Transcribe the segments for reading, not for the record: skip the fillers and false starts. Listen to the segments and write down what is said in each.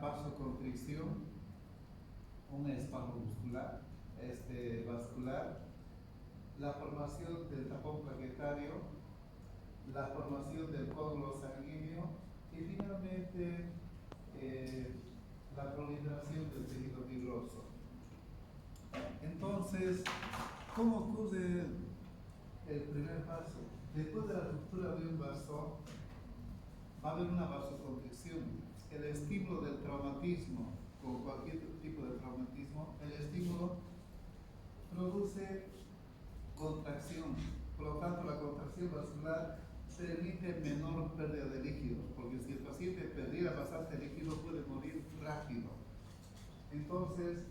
vasoconstricción, un espasmo muscular, vascular, la formación del tapón plaquetario, la formación del coágulo sanguíneo y finalmente la proliferación del tejido fibroso. Entonces, ¿cómo ocurre el primer paso? Después de la ruptura de un vaso, va a haber una vasoconstricción. El estímulo del traumatismo, con cualquier tipo de traumatismo, el estímulo produce contracción. Por lo tanto, la contracción vascular permite menor pérdida de líquidos, porque si el paciente perdiera bastante líquido puede morir rápido. Entonces,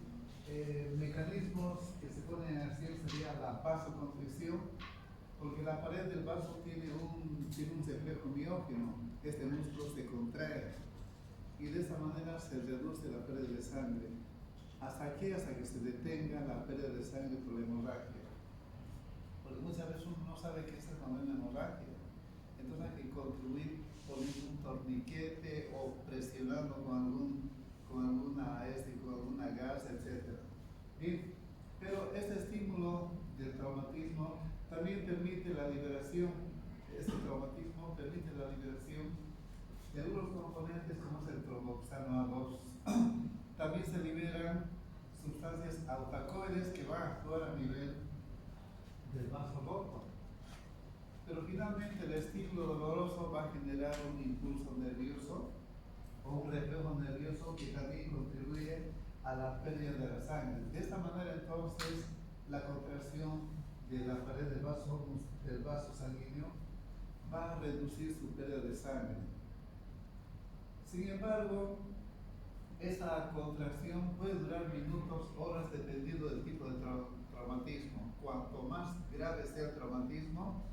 mecanismos que se ponen en acción sería la vasoconstricción, porque la pared del vaso tiene un reflejo miógeno. Este músculo se contrae y de esa manera se reduce la pérdida de sangre. Hasta que se detenga la pérdida de sangre por la hemorragia. Porque muchas veces uno no sabe qué es una hemorragia. Entonces hay que contribuir poniendo un torniquete o presionando con alguna gasa, etc. Bien, pero este estímulo del traumatismo también permite la liberación. Este traumatismo permite la liberación de algunos componentes como es el tromboxano A2. También se liberan sustancias alcacoides que van a actuar a nivel del vaso loco. Pero finalmente el estímulo doloroso va a generar un impulso nervioso o un reflejo nervioso que también contribuye a la pérdida de la sangre. De esta manera entonces la contracción de la pared del vaso sanguíneo va a reducir su pérdida de sangre. Sin embargo, esta contracción puede durar minutos, horas, dependiendo del tipo de traumatismo. Cuanto más grave sea el traumatismo,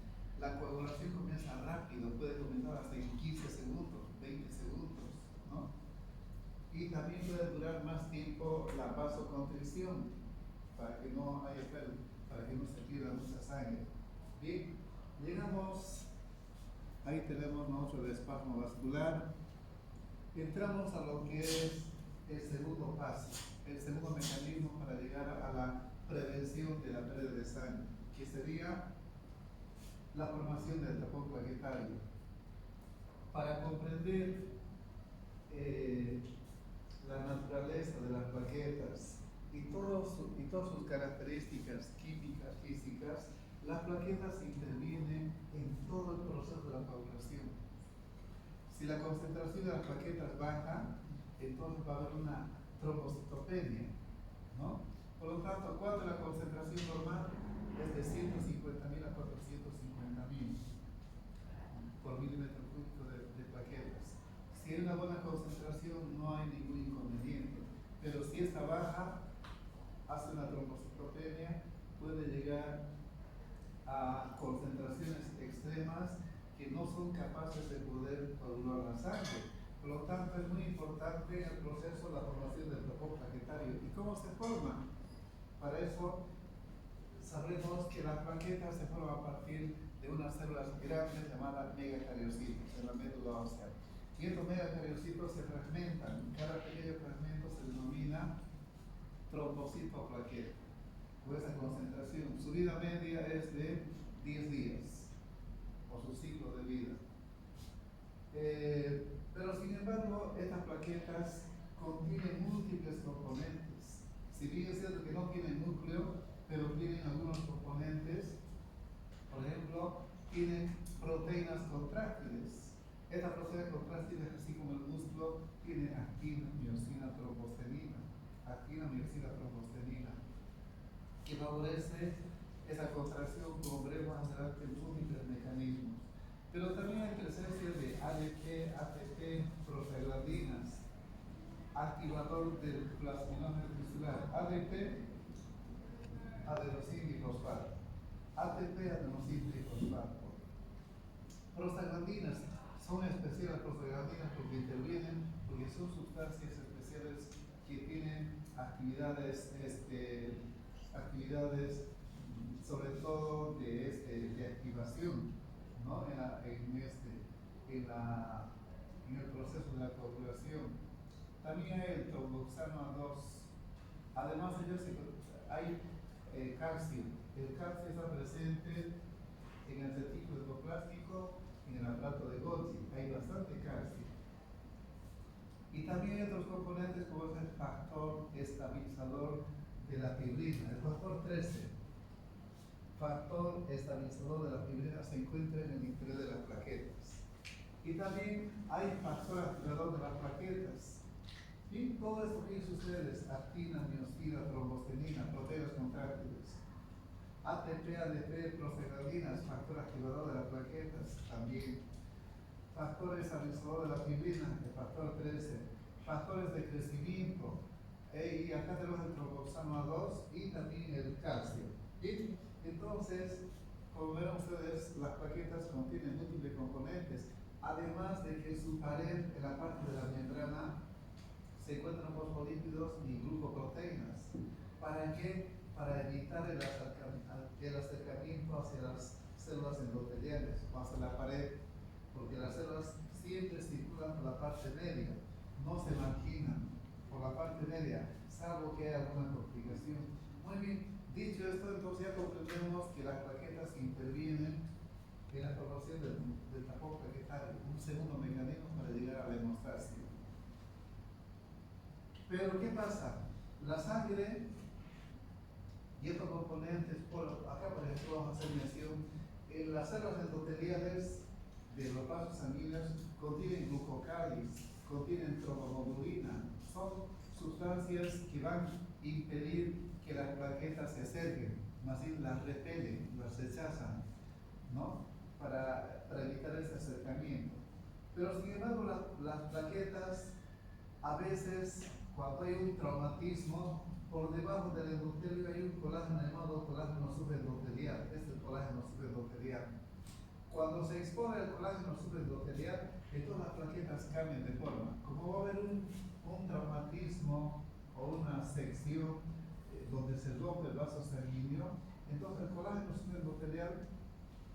la coagulación comienza rápido, puede comenzar hasta en 15 segundos, 20 segundos, ¿no? Y también puede durar más tiempo la vasoconstricción, para que no haya pérdida, para que no se pierda mucha sangre. Bien, llegamos, ahí tenemos nosotros el espasmo vascular. Entramos a lo que es el segundo paso, el segundo mecanismo para llegar a la prevención de la pérdida de sangre, que sería la formación del tapón plaquetario. Para comprender la naturaleza de las plaquetas y todas sus características químicas, físicas, las plaquetas intervienen en todo el proceso de la coagulación. Si la concentración de las plaquetas baja, entonces va a haber una trombocitopenia, ¿no? Por lo tanto, cuando la concentración normal es de 150.000 a 450.000 por milímetro cúbico de plaquetas. Si hay una buena concentración, no hay ningún inconveniente. Pero si esta baja, hace una trombocitopenia, puede llegar a concentraciones extremas que no son capaces de poder coagular la sangre. Por lo tanto, es muy importante el proceso de la formación del tapón plaquetario. ¿Y cómo se forma? Para eso, sabremos que las plaquetas se forman a partir de unas células grandes llamadas megacariocitos en la médula ósea. Y estos megacariocitos se fragmentan. Cada pequeño fragmento se denomina trombocito o plaqueta. Con esa concentración, su vida media es de 10 días, o su ciclo de vida. Pero sin embargo, estas plaquetas contienen múltiples componentes. Si bien es cierto que no tienen núcleo, pero tienen algunos componentes. Por ejemplo, tienen proteínas contráctiles. Estas proteínas contráctiles, así como el músculo, tienen actina, miosina, trombostenina. Actina, miosina, trombostenina, que favorece esa contracción, como veremos más adelante, en múltiples mecanismos. Pero también hay presencia de ADP, ATP, prostaglandinas, activador del plasminógeno tisular. ADP, adenosín trifosfato. ATP, adenosín trifosfato. Prostaglandinas son especiales prostaglandinas porque intervienen, porque son sustancias especiales que tienen actividades sobre todo de activación, ¿no? en el proceso de la coagulación. También hay el tromboxano A2. Además de ellos hay calcio. El calcio está presente en el retículo endoplástico, en el aparato de Golgi. Hay bastante calcio. Y también hay otros componentes como es el factor estabilizador de la fibrina, el factor 13. Factor estabilizador de la fibrina se encuentra en el interior de las plaquetas. Y también hay factor activador de las plaquetas. Y todo esto, fíjense ustedes, actina, miosina, trombostenina, proteínas contráctiles, ATP, ADP, prostaglandinas, factor activador de las plaquetas, también factor estabilizador de la fibrina, el factor 13, factores de crecimiento, y acá tenemos el tromboxano A2 y también el calcio. ¿Sí? Entonces, como ven ustedes, las plaquetas contienen múltiples componentes, además de que su pared, en la parte de la membrana, se encuentran fosfolípidos y glucoproteínas. ¿Para qué? Para evitar el acercamiento hacia las células endoteliales o hacia la pared, porque las células siempre circulan por la parte media, no se marginan por la parte media, salvo que haya alguna complicación. Muy bien, dicho esto, entonces ya comprendemos que las plaquetas intervienen en la formación del tapón plaquetario, un segundo mecanismo para llegar a la hemostasia. Pero ¿qué pasa? La sangre y estos componentes, acá por ejemplo vamos a hacer mención, en las células endoteliales de los vasos sanguíneos contienen glucocáliz, contienen tromboglobulina, son sustancias que van a impedir que las plaquetas se acerquen, más bien las repelen, las rechazan, ¿no? Para evitar ese acercamiento. Pero sin embargo las plaquetas a veces, cuando hay un traumatismo, por debajo del endotelio hay un colágeno llamado colágeno subendotelial. Es el colágeno subendotelial. Cuando se expone el colágeno subendotelial, entonces las plaquetas cambian de forma. Como va a haber un traumatismo o una sección donde se rompe el vaso sanguíneo, entonces el colágeno subendotelial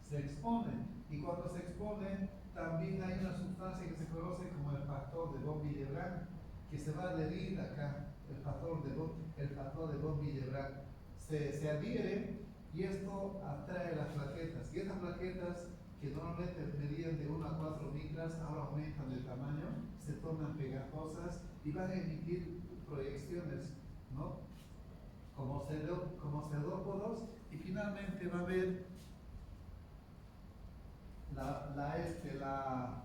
se expone. Y cuando se expone, también hay una sustancia que se conoce como el factor de Von-Willebrand, que se va a adherir acá, el factor de Von-Willebrand se adhiere y esto atrae las plaquetas. Y estas plaquetas, que normalmente medían de 1 a 4 micras, ahora aumentan de tamaño, se tornan pegajosas y van a emitir proyecciones, ¿no? Como pseudópodos, y finalmente va a haber la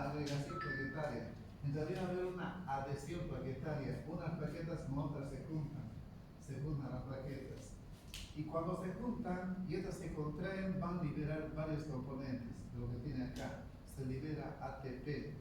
agregación plaquetaria. En realidad va a haber una adhesión plaquetaria. Unas plaquetas con otras se juntan las plaquetas. Y cuando se juntan y estas se contraen, van a liberar varios componentes de lo que tiene acá. Se libera ATP,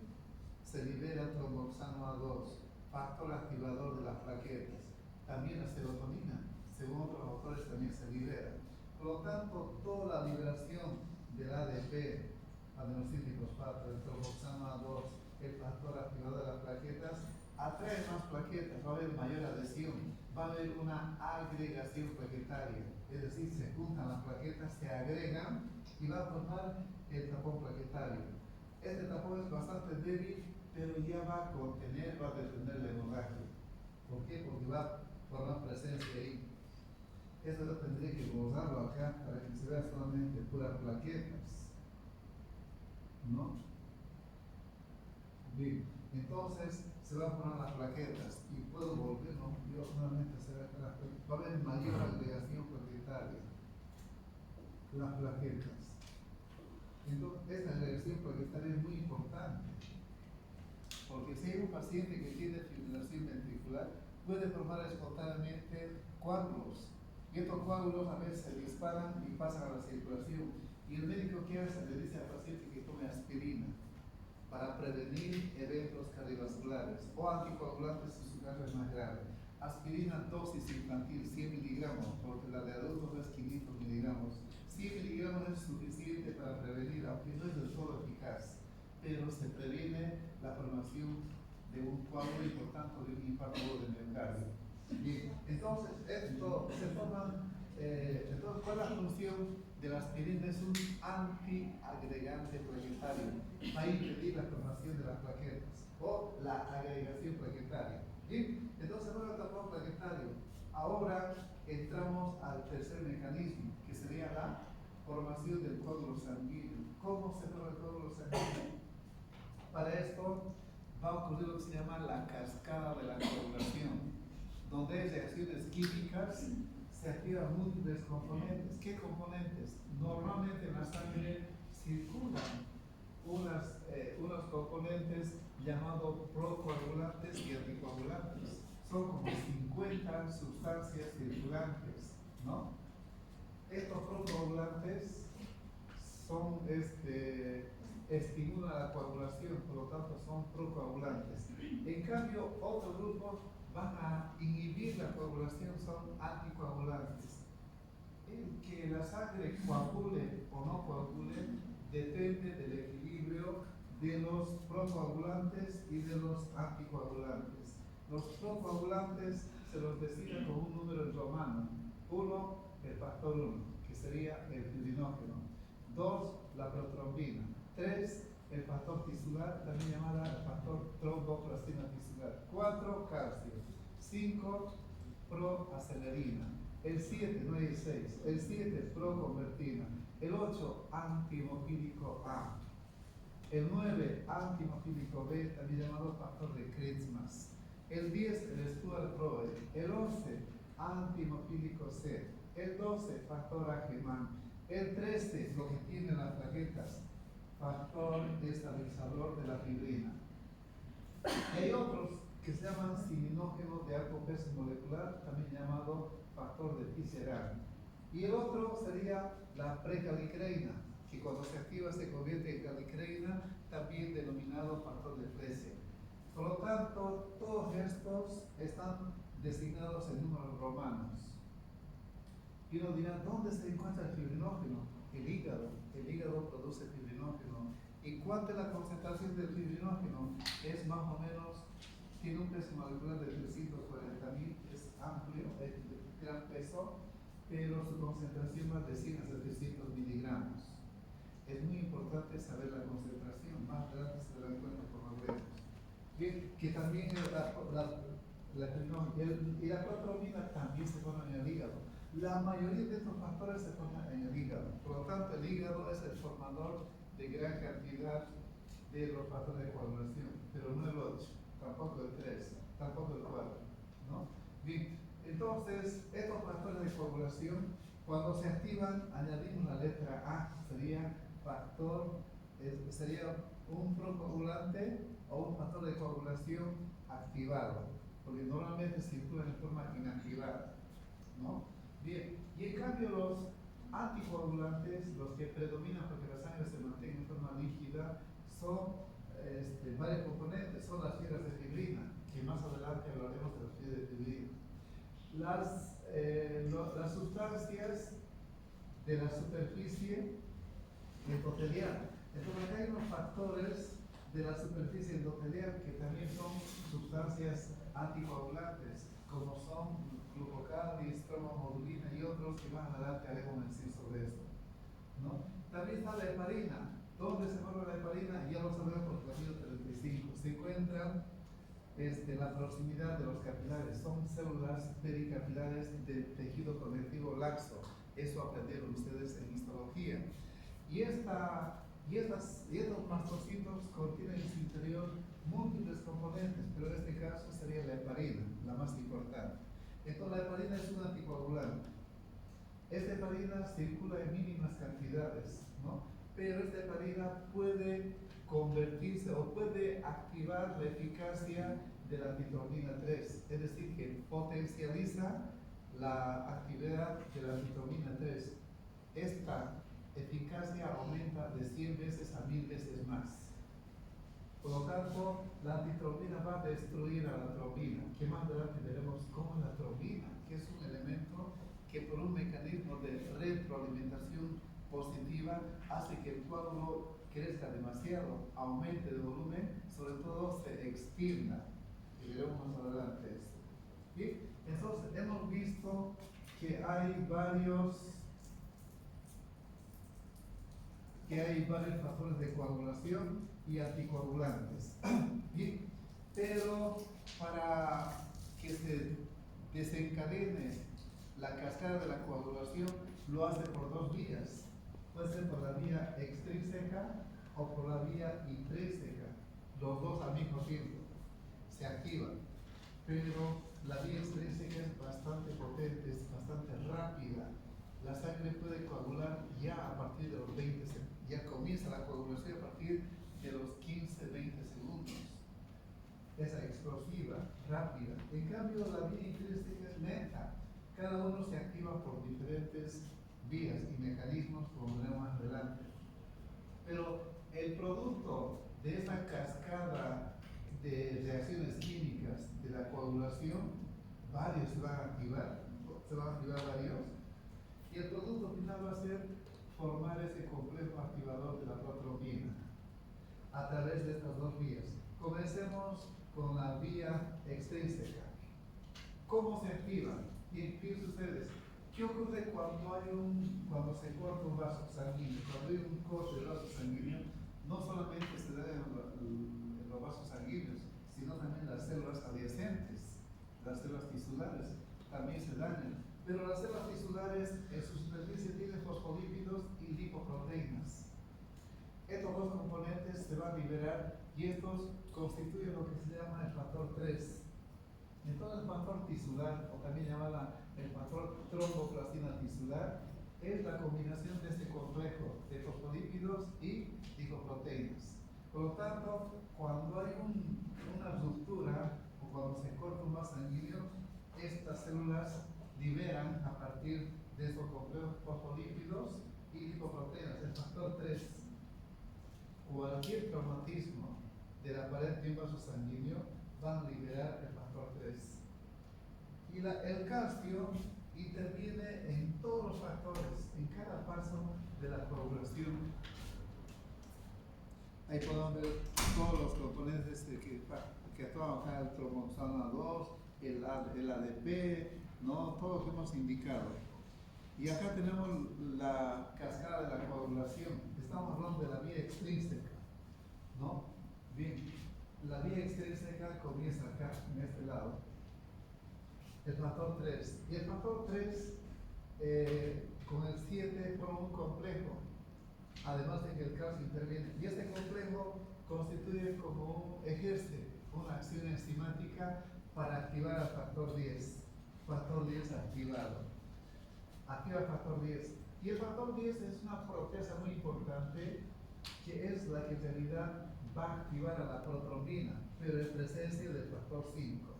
se libera tromboxano A2, factor activador de las plaquetas. También la serotonina, según otros autores, también se libera. Por lo tanto, toda la liberación del ADP, adenosíntrifosfato, el tromboxano A2, el factor activador de las plaquetas, atrae más plaquetas, va a haber mayor adhesión, va a haber una agregación plaquetaria, es decir, se juntan las plaquetas, se agregan y va a formar el tapón plaquetario. Este tapón es bastante débil, pero ya va a contener, va a detener la hemorragia. ¿Por qué? Porque va a formar presencia ahí. Eso yo tendría que gozarlo acá para que se vea solamente puras plaquetas, ¿no? Bien, entonces se van a formar las plaquetas y puedo volver, ¿no? Yo solamente se ve acá las plaquetas. Va a haber mayor agregación plaquetaria, las plaquetas. Entonces, esta agregación plaquetaria es muy importante, porque si hay un paciente que tiene fibrilación ventricular, puede formar espontáneamente coágulos. Y estos coágulos a veces se disparan y pasan a la circulación. Y el médico que hace le dice al paciente que tome aspirina para prevenir eventos cardiovasculares o anticoagulantes si su caso es más grave. Aspirina dosis infantil 100 miligramos, porque la de adultos es 500 miligramos. 100 miligramos es suficiente para prevenir, aunque no es del todo eficaz, pero se previene la formación de un coágulo y por tanto de un infarto de miocardio. Bien, entonces, esto se forma, entonces, ¿cuál es la función de la aspirina? Es un antiagregante plaquetario, va a impedir la formación de las plaquetas. o la agregación plaquetaria. Bien, entonces luego el tapón plaquetario. Ahora entramos al tercer mecanismo, que sería la formación del coágulo sanguíneo. ¿Cómo se forma el coágulo sanguíneo? Para esto va a ocurrir lo que se llama la cascada de la coagulación, donde hay reacciones químicas, se activan múltiples componentes. ¿Qué componentes? Normalmente en la sangre circulan unos componentes llamados procoagulantes y anticoagulantes. Son como 50 sustancias circulantes, ¿no? Estos procoagulantes son, estimulan la coagulación, por lo tanto son procoagulantes. En cambio, otros grupos van a inhibir la coagulación, son anticoagulantes. El que la sangre coagule o no coagule depende del equilibrio de los procoagulantes y de los anticoagulantes. Los procoagulantes se los designa con un número romano. 1, el factor 1, que sería el fibrinógeno. 2, la protrombina. 3, el factor tisular, también llamada el factor tromboplastina tisular. 4, calcio. 5, proacelerina. El 7, no hay el 6. El 7, proconvertina. El 8, antimofílico A. El 9, antimofílico B, también llamado factor de Krebs. El 10, el Stuart Proe. El 11, antimofílico C. El 12, factor Ageman. El 13, lo que tiene las plaquetas, factor estabilizador de la fibrina. Hay otros que se llaman cininógenos de alto peso molecular, también llamado factor de Tisserand. Y el otro sería la precalicreina, que cuando se activa se convierte en calicreina, también denominado factor de Fresia. Por lo tanto, todos estos están designados en números romanos. Y uno dirá, ¿dónde se encuentra el fibrinógeno? El hígado. El hígado produce fibrinógeno. ¿Y cuánto es la concentración del fibrinógeno? Es más o menos, tiene un peso molecular de 340.000, es amplio, es de gran peso, pero su concentración más de 100 a 700 miligramos. Es muy importante saber la concentración, más adelante se darán cuenta por los veremos. Bien, que también y la protrombina también se forma en el hígado. La mayoría de estos factores se forman en el hígado. Por lo tanto, el hígado es el formador de gran cantidad de los factores de coagulación, pero no el 8, tampoco el 3, tampoco el 4, ¿no? Bien, entonces, estos factores de coagulación, cuando se activan, añadimos la letra A, sería factor, sería un procoagulante o un factor de coagulación activado, porque normalmente circula en forma inactivada, ¿no? Bien, y en cambio los anticoagulantes, los que predominan porque la sangre se mantiene en forma líquida, son varios componentes, son las fibras de fibrina, que más adelante hablaremos de las fibras de fibrina. Las sustancias de la superficie endotelial. Entonces acá hay unos factores de la superficie endotelial que también son sustancias anticoagulantes, como son glucocalis, cromomodulina y otros que más adelante haremos mención sobre esto, ¿no? También está la heparina. ¿Dónde se forma la heparina? Ya lo sabemos por el capítulo 35. Se encuentran en la proximidad de los capilares. Son células pericapilares del tejido conectivo laxo. Eso aprendieron ustedes en histología. Y estos mastocitos contienen en su interior múltiples componentes, pero en este caso sería la heparina, la más importante. Entonces la heparina es un anticoagulante. Esta heparina circula en mínimas cantidades, ¿no? Pero esta heparina puede convertirse o puede activar la eficacia de la antitrombina 3, es decir, que potencializa la actividad de la antitrombina 3. Esta eficacia aumenta de 100 veces a 1000 veces más. Por lo tanto, la antitrombina va a destruir a la trombina, que más adelante veremos cómo es la trombina, que es un elemento que por un mecanismo de retroalimentación positiva hace que el coágulo crezca demasiado, aumente de volumen, sobre todo se extienda, y veremos más adelante esto. ¿Sí? Entonces hemos visto que hay varios que hay varios factores de coagulación y anticoagulantes. Bien, pero para que se desencadene la cascada de la coagulación, lo hace por dos vías. Puede ser por la vía extrínseca o por la vía intrínseca, los dos al mismo tiempo se activan, pero la vía extrínseca es bastante potente, es bastante rápida. La sangre puede coagular ya a partir de los 20 segundos, ya comienza la coagulación a partir de los 15-20 segundos. Es explosiva, rápida. En cambio, la vía intrínseca es lenta. Cada uno se activa por diferentes vías y mecanismos, como veremos más adelante. Pero el producto de esa cascada de reacciones químicas de la coagulación, varios se van a activar varios, y el producto final va a ser formar ese complejo activador de la protrombina a través de estas dos vías. Comencemos con la vía extrínseca. ¿Cómo se activa? Fíjense ustedes, ¿qué ocurre cuando se corta un vaso sanguíneo? Cuando hay un corte de vaso sanguíneo, no solamente se dañan los vasos sanguíneos, sino también las células adyacentes, las células tisulares, también se dañan. Pero las células tisulares en su superficie tienen fosfolípidos y lipoproteínas. Estos dos componentes se van a liberar y estos constituyen lo que se llama el factor 3. Entonces, el factor tisular, o también llamada el factor tromboplastina tisular, es la combinación de este complejo de fosfolípidos y lipoproteínas. Por lo tanto, cuando hay una ruptura o cuando se corta un vaso sanguíneo, estas células liberan a partir de esos complejos fosfolípidos y lipoproteínas, el factor 3. Cualquier traumatismo de la pared de un vaso sanguíneo van a liberar el factor 3. Y el calcio interviene en todos los factores, en cada paso de la coagulación. Ahí podemos ver todos los componentes que actúan acá, el tromboxano 2, el ADP, ¿no? Todo lo que hemos indicado. Y acá tenemos la cascada de la coagulación. Estamos hablando de la vía extrínseca, ¿no? Bien, la vía extrínseca comienza acá, en este lado. El factor 3. Y el factor 3 con el 7 forma un complejo, además de que el calcio interviene. Y este complejo ejerce una acción enzimática para activar al factor 10. Factor 10 activado. Activa el factor 10. Y el factor 10 es una proteasa muy importante que es la que en realidad va a activar a la protrombina, pero en presencia del factor 5.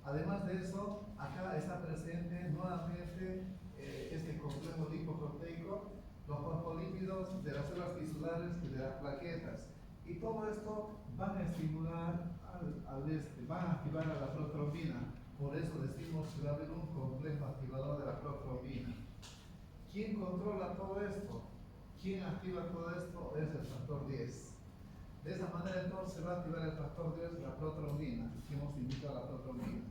Además de eso, acá está presente nuevamente este complejo lipoproteico, los fosfolípidos de las células tisulares y de las plaquetas. Y todo esto van a estimular van a activar a la protrombina. Por eso decimos que va a haber un complejo activador de la protrombina. ¿Quién controla todo esto? ¿Quién activa todo esto? Es el factor 10. De esa manera entonces va a activar el factor 10, la protrombina, que hemos indicado la protrombina.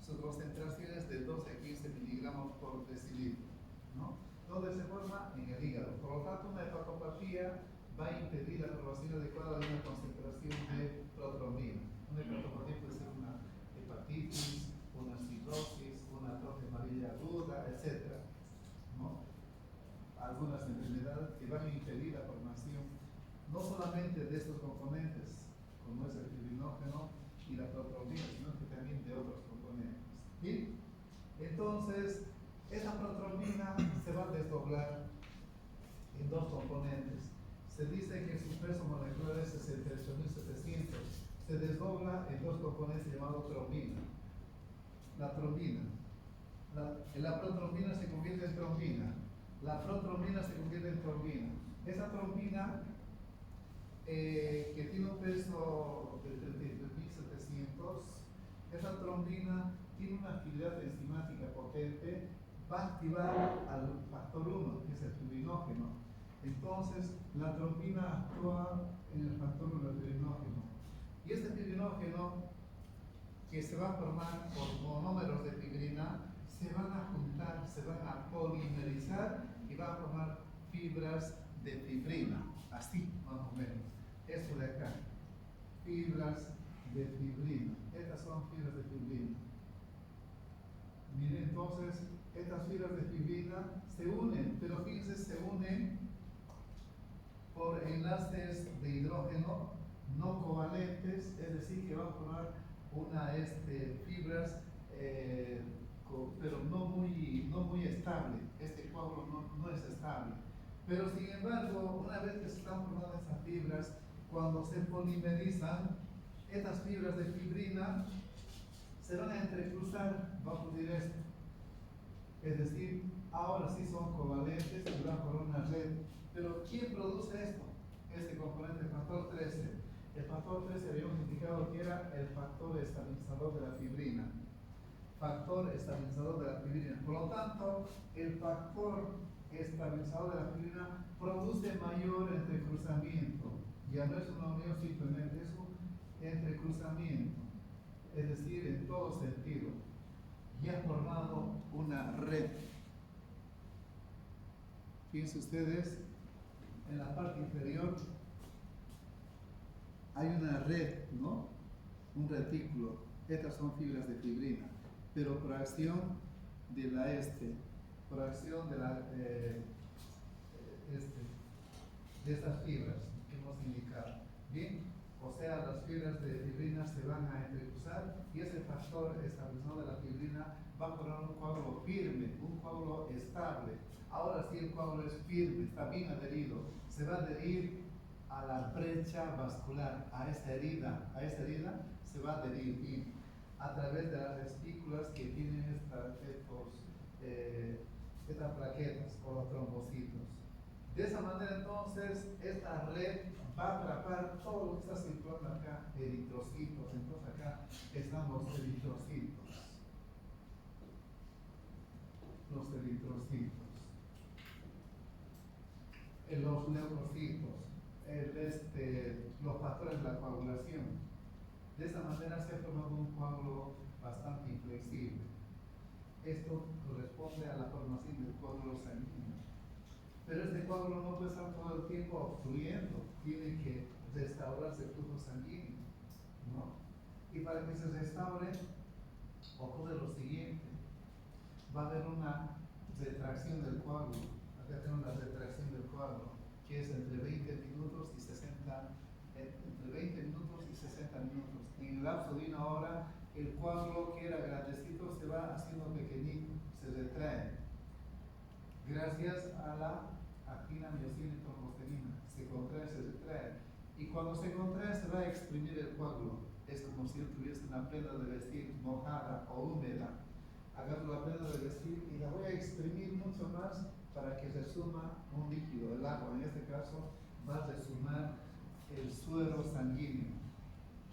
Sus concentraciones de 12 a 15 miligramos por decilitro, ¿no? Donde se forma en el hígado. Por lo tanto, una hepatopatía va a impedir la formación adecuada de una concentración de protrombina. Una hepatopatía puede ser una hepatitis, una cirrosis, una atrofia amarilla aguda, etc., ¿no? Algunas enfermedades que van a impedir la formación no solamente de estos componentes, como es el fibrinógeno y la protrombina, sino que también de otros componentes. ¿Bien? Entonces, esa protrombina se va a desdoblar en dos componentes. Se dice que su peso molecular es 68.700. Se desdobla en dos componentes llamados trombina. La trombina. La protrombina se convierte en trombina. La protrombina se convierte en trombina. Esa trombina, que tiene un peso de 33.700, esa trombina tiene una actividad enzimática potente, va a activar al factor 1, que es el fibrinógeno. Entonces, la trombina actúa en el factor 1 del fibrinógeno. Y este fibrinógeno, que se va a formar por monómeros de fibrina, se van a juntar, se van a polimerizar y van a formar fibras de fibrina. así más o menos. Esto de acá, fibras de fibrina. Estas son fibras de fibrina. Miren, entonces, estas fibras de fibrina se unen, pero fíjense, se unen por enlaces de hidrógeno no covalentes, es decir, que van a formar fibras, pero no muy estable. Este coágulo no es estable. Pero sin embargo, una vez que se están formando estas fibras, cuando se polimerizan, estas fibras de fibrina se van a entrecruzar, va a ocurrir esto. Es decir, ahora sí son covalentes y van a formar una red. Pero ¿quién produce esto? Este componente, el factor 13. El factor 13 habíamos indicado que era el factor estabilizador de la fibrina. Factor estabilizador de la fibrina. Por lo tanto, el factor estabilizador de la fibrina produce mayor entrecruzamiento. Ya no es una unión simplemente, es un entrecruzamiento. Es decir, en todo sentido. Y ha formado una red. Fíjense ustedes, en la parte inferior hay una red, ¿no? Un retículo. Estas son fibras de fibrina, pero por acción de por acción de estas fibras que hemos indicado. Bien, o sea, las fibras de fibrina se van a entrecruzar y ese factor estabilizador de la fibrina va a formar un coágulo firme, un coágulo estable. Ahora sí el coágulo es firme, está bien adherido, se va a adherir a la brecha vascular, a esta herida se va a adherir bien a través de las espículas que tienen estas plaquetas o los trombocitos. De esa manera entonces esta red va a atrapar todo lo que está circulando acá, eritrocitos. Entonces acá están los eritrocitos. Los leucocitos, los factores de la coagulación. De esa manera se ha formado un coágulo bastante inflexible. Esto corresponde a la formación del coágulo sanguíneo. Pero este coágulo no puede estar todo el tiempo obstruyendo, tiene que restaurarse el flujo sanguíneo, ¿no? Y para que se restaure, ocurre lo siguiente: va a haber una retracción del coágulo. Acá tenemos la retracción del coágulo, que es entre 20 minutos y 60 minutos. En el lapso de una hora, el coágulo que era grandecito se va haciendo pequeñito, se retrae. Gracias a la actina, miosina y trombosterina, se contrae, se retrae. Y cuando se contrae, se va a exprimir el coágulo. Es como si él tuviese una prenda de vestir mojada o húmeda. Agarro la prenda de vestir y la voy a exprimir mucho más para que resuma un líquido, el agua. En este caso, va a resumar el suero sanguíneo,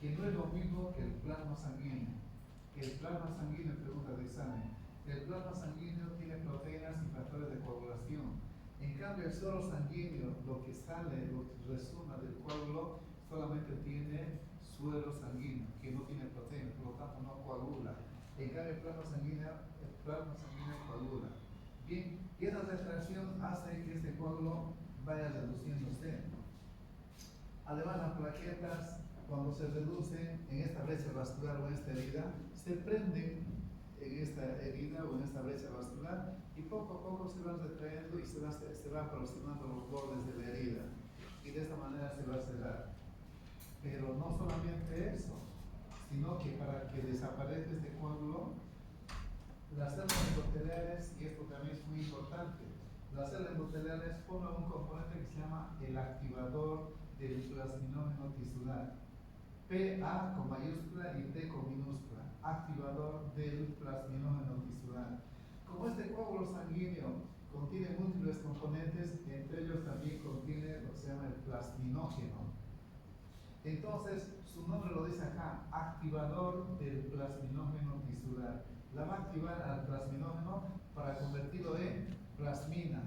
que no es lo mismo que el plasma sanguíneo. El plasma sanguíneo, pregunta de examen, el plasma sanguíneo tiene proteínas y factores de coagulación. En cambio, el suero sanguíneo, lo que sale, lo que resuma del coágulo, solamente tiene suero sanguíneo, que no tiene proteínas, por lo tanto no coagula. En cambio, el plasma sanguíneo coagula. Bien, y esa retracción hace que este coágulo vaya reduciéndose. Además, las plaquetas, cuando se reducen en esta brecha vascular o en esta herida, se prenden en esta herida o en esta brecha vascular y poco a poco se van retrayendo y se va aproximando los bordes de la herida. Y de esta manera se va a cerrar. Pero no solamente eso, sino que para que desaparezca este coágulo, las células endoteliales, y esto también es muy importante, las células endoteliales forman un componente que se llama el activador del plasminógeno tisular. PA con mayúscula y T con minúscula, activador del plasminógeno tisular. Como este coágulo sanguíneo contiene múltiples componentes, entre ellos también contiene lo que se llama el plasminógeno. Entonces, su nombre lo dice acá, activador del plasminógeno tisular. La va a activar al plasminógeno para convertirlo en plasmina.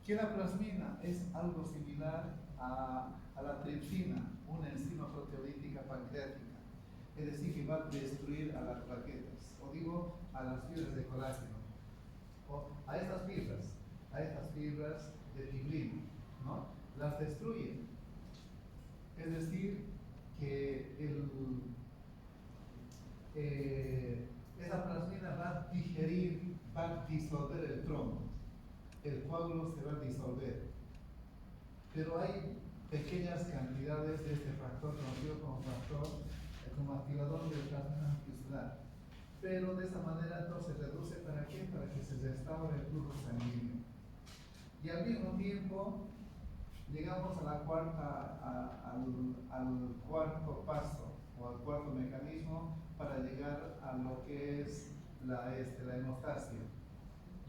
¿Qué es la plasmina? Es algo similar a la tripsina, una enzima proteolítica pancreática. Es decir, que va a destruir a las plaquetas, o digo, a las fibras de colágeno, o a estas fibras de fibrina, ¿no? las destruye. Es decir, que esa plasmina va a digerir, va a disolver el trombo. El coágulo se va a disolver. Pero hay pequeñas cantidades de este factor conocido como activador del plasma tisular. Pero de esa manera entonces se reduce, ¿para qué? Para que se restaure el flujo sanguíneo. Y al mismo tiempo llegamos a la al cuarto paso o al cuarto mecanismo para llegar a lo que es la hemostasia.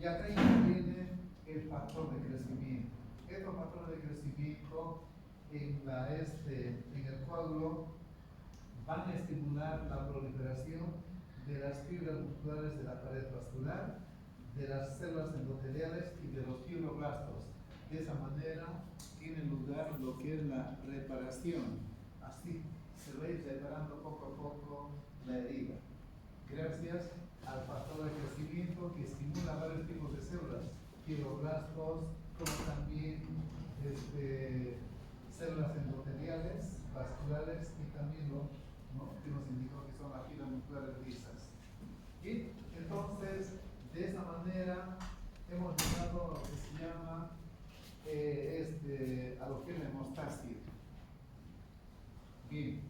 Y acá interviene el factor de crecimiento. Estos factores de crecimiento en el coágulo van a estimular la proliferación de las fibras musculares de la pared vascular, de las células endoteliales y de los fibroblastos. De esa manera tiene lugar lo que es la reparación. Así se va a ir reparando poco a poco la herida. Gracias al factor de crecimiento que estimula varios tipos de células, fibroblastos, como también células endoteliales, vasculares y también que nos indicó que son las fibras musculares lisas. Y entonces, de esa manera, hemos llegado a lo que se llama a lo que es la hemostasia. Bien,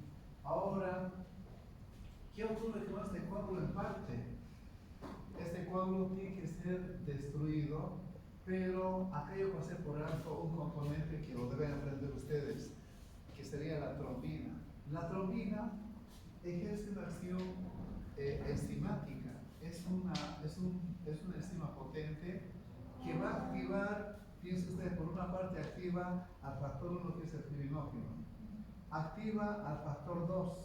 ahora, ¿qué ocurre con este coágulo en parte? Este coágulo tiene que ser destruido, pero acá yo pasé por alto un componente que lo deben aprender ustedes, que sería la trombina. La trombina ejerce una acción enzimática, es una enzima potente que va a activar, fíjense ustedes, por una parte activa al factor 1 que es el fibrinógeno, activa al factor 2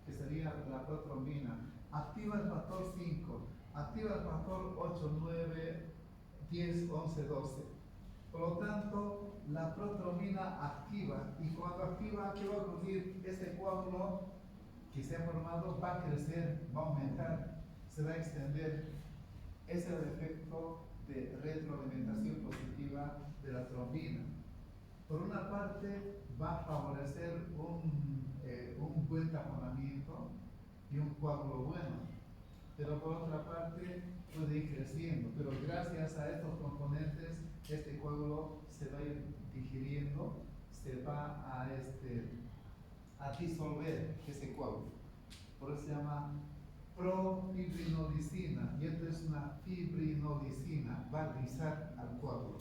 que sería la protrombina, activa el factor 5, activa el factor 8, 9, 10, 11, 12. Por lo tanto, la protrombina activa, y cuando activa, ¿qué va a ocurrir? Este coágulo que se ha formado va a crecer, va a aumentar, se va a extender. Ese es el efecto de retroalimentación positiva de la trombina. Por una parte, va a favorecer un buen taponamiento y un coágulo bueno, pero por otra parte puede ir creciendo. Pero gracias a estos componentes, este coágulo se va a ir digiriendo, se va a disolver ese coágulo. Por eso se llama profibrinolicina, y esto es una fibrinolicina, va a lisar al coágulo.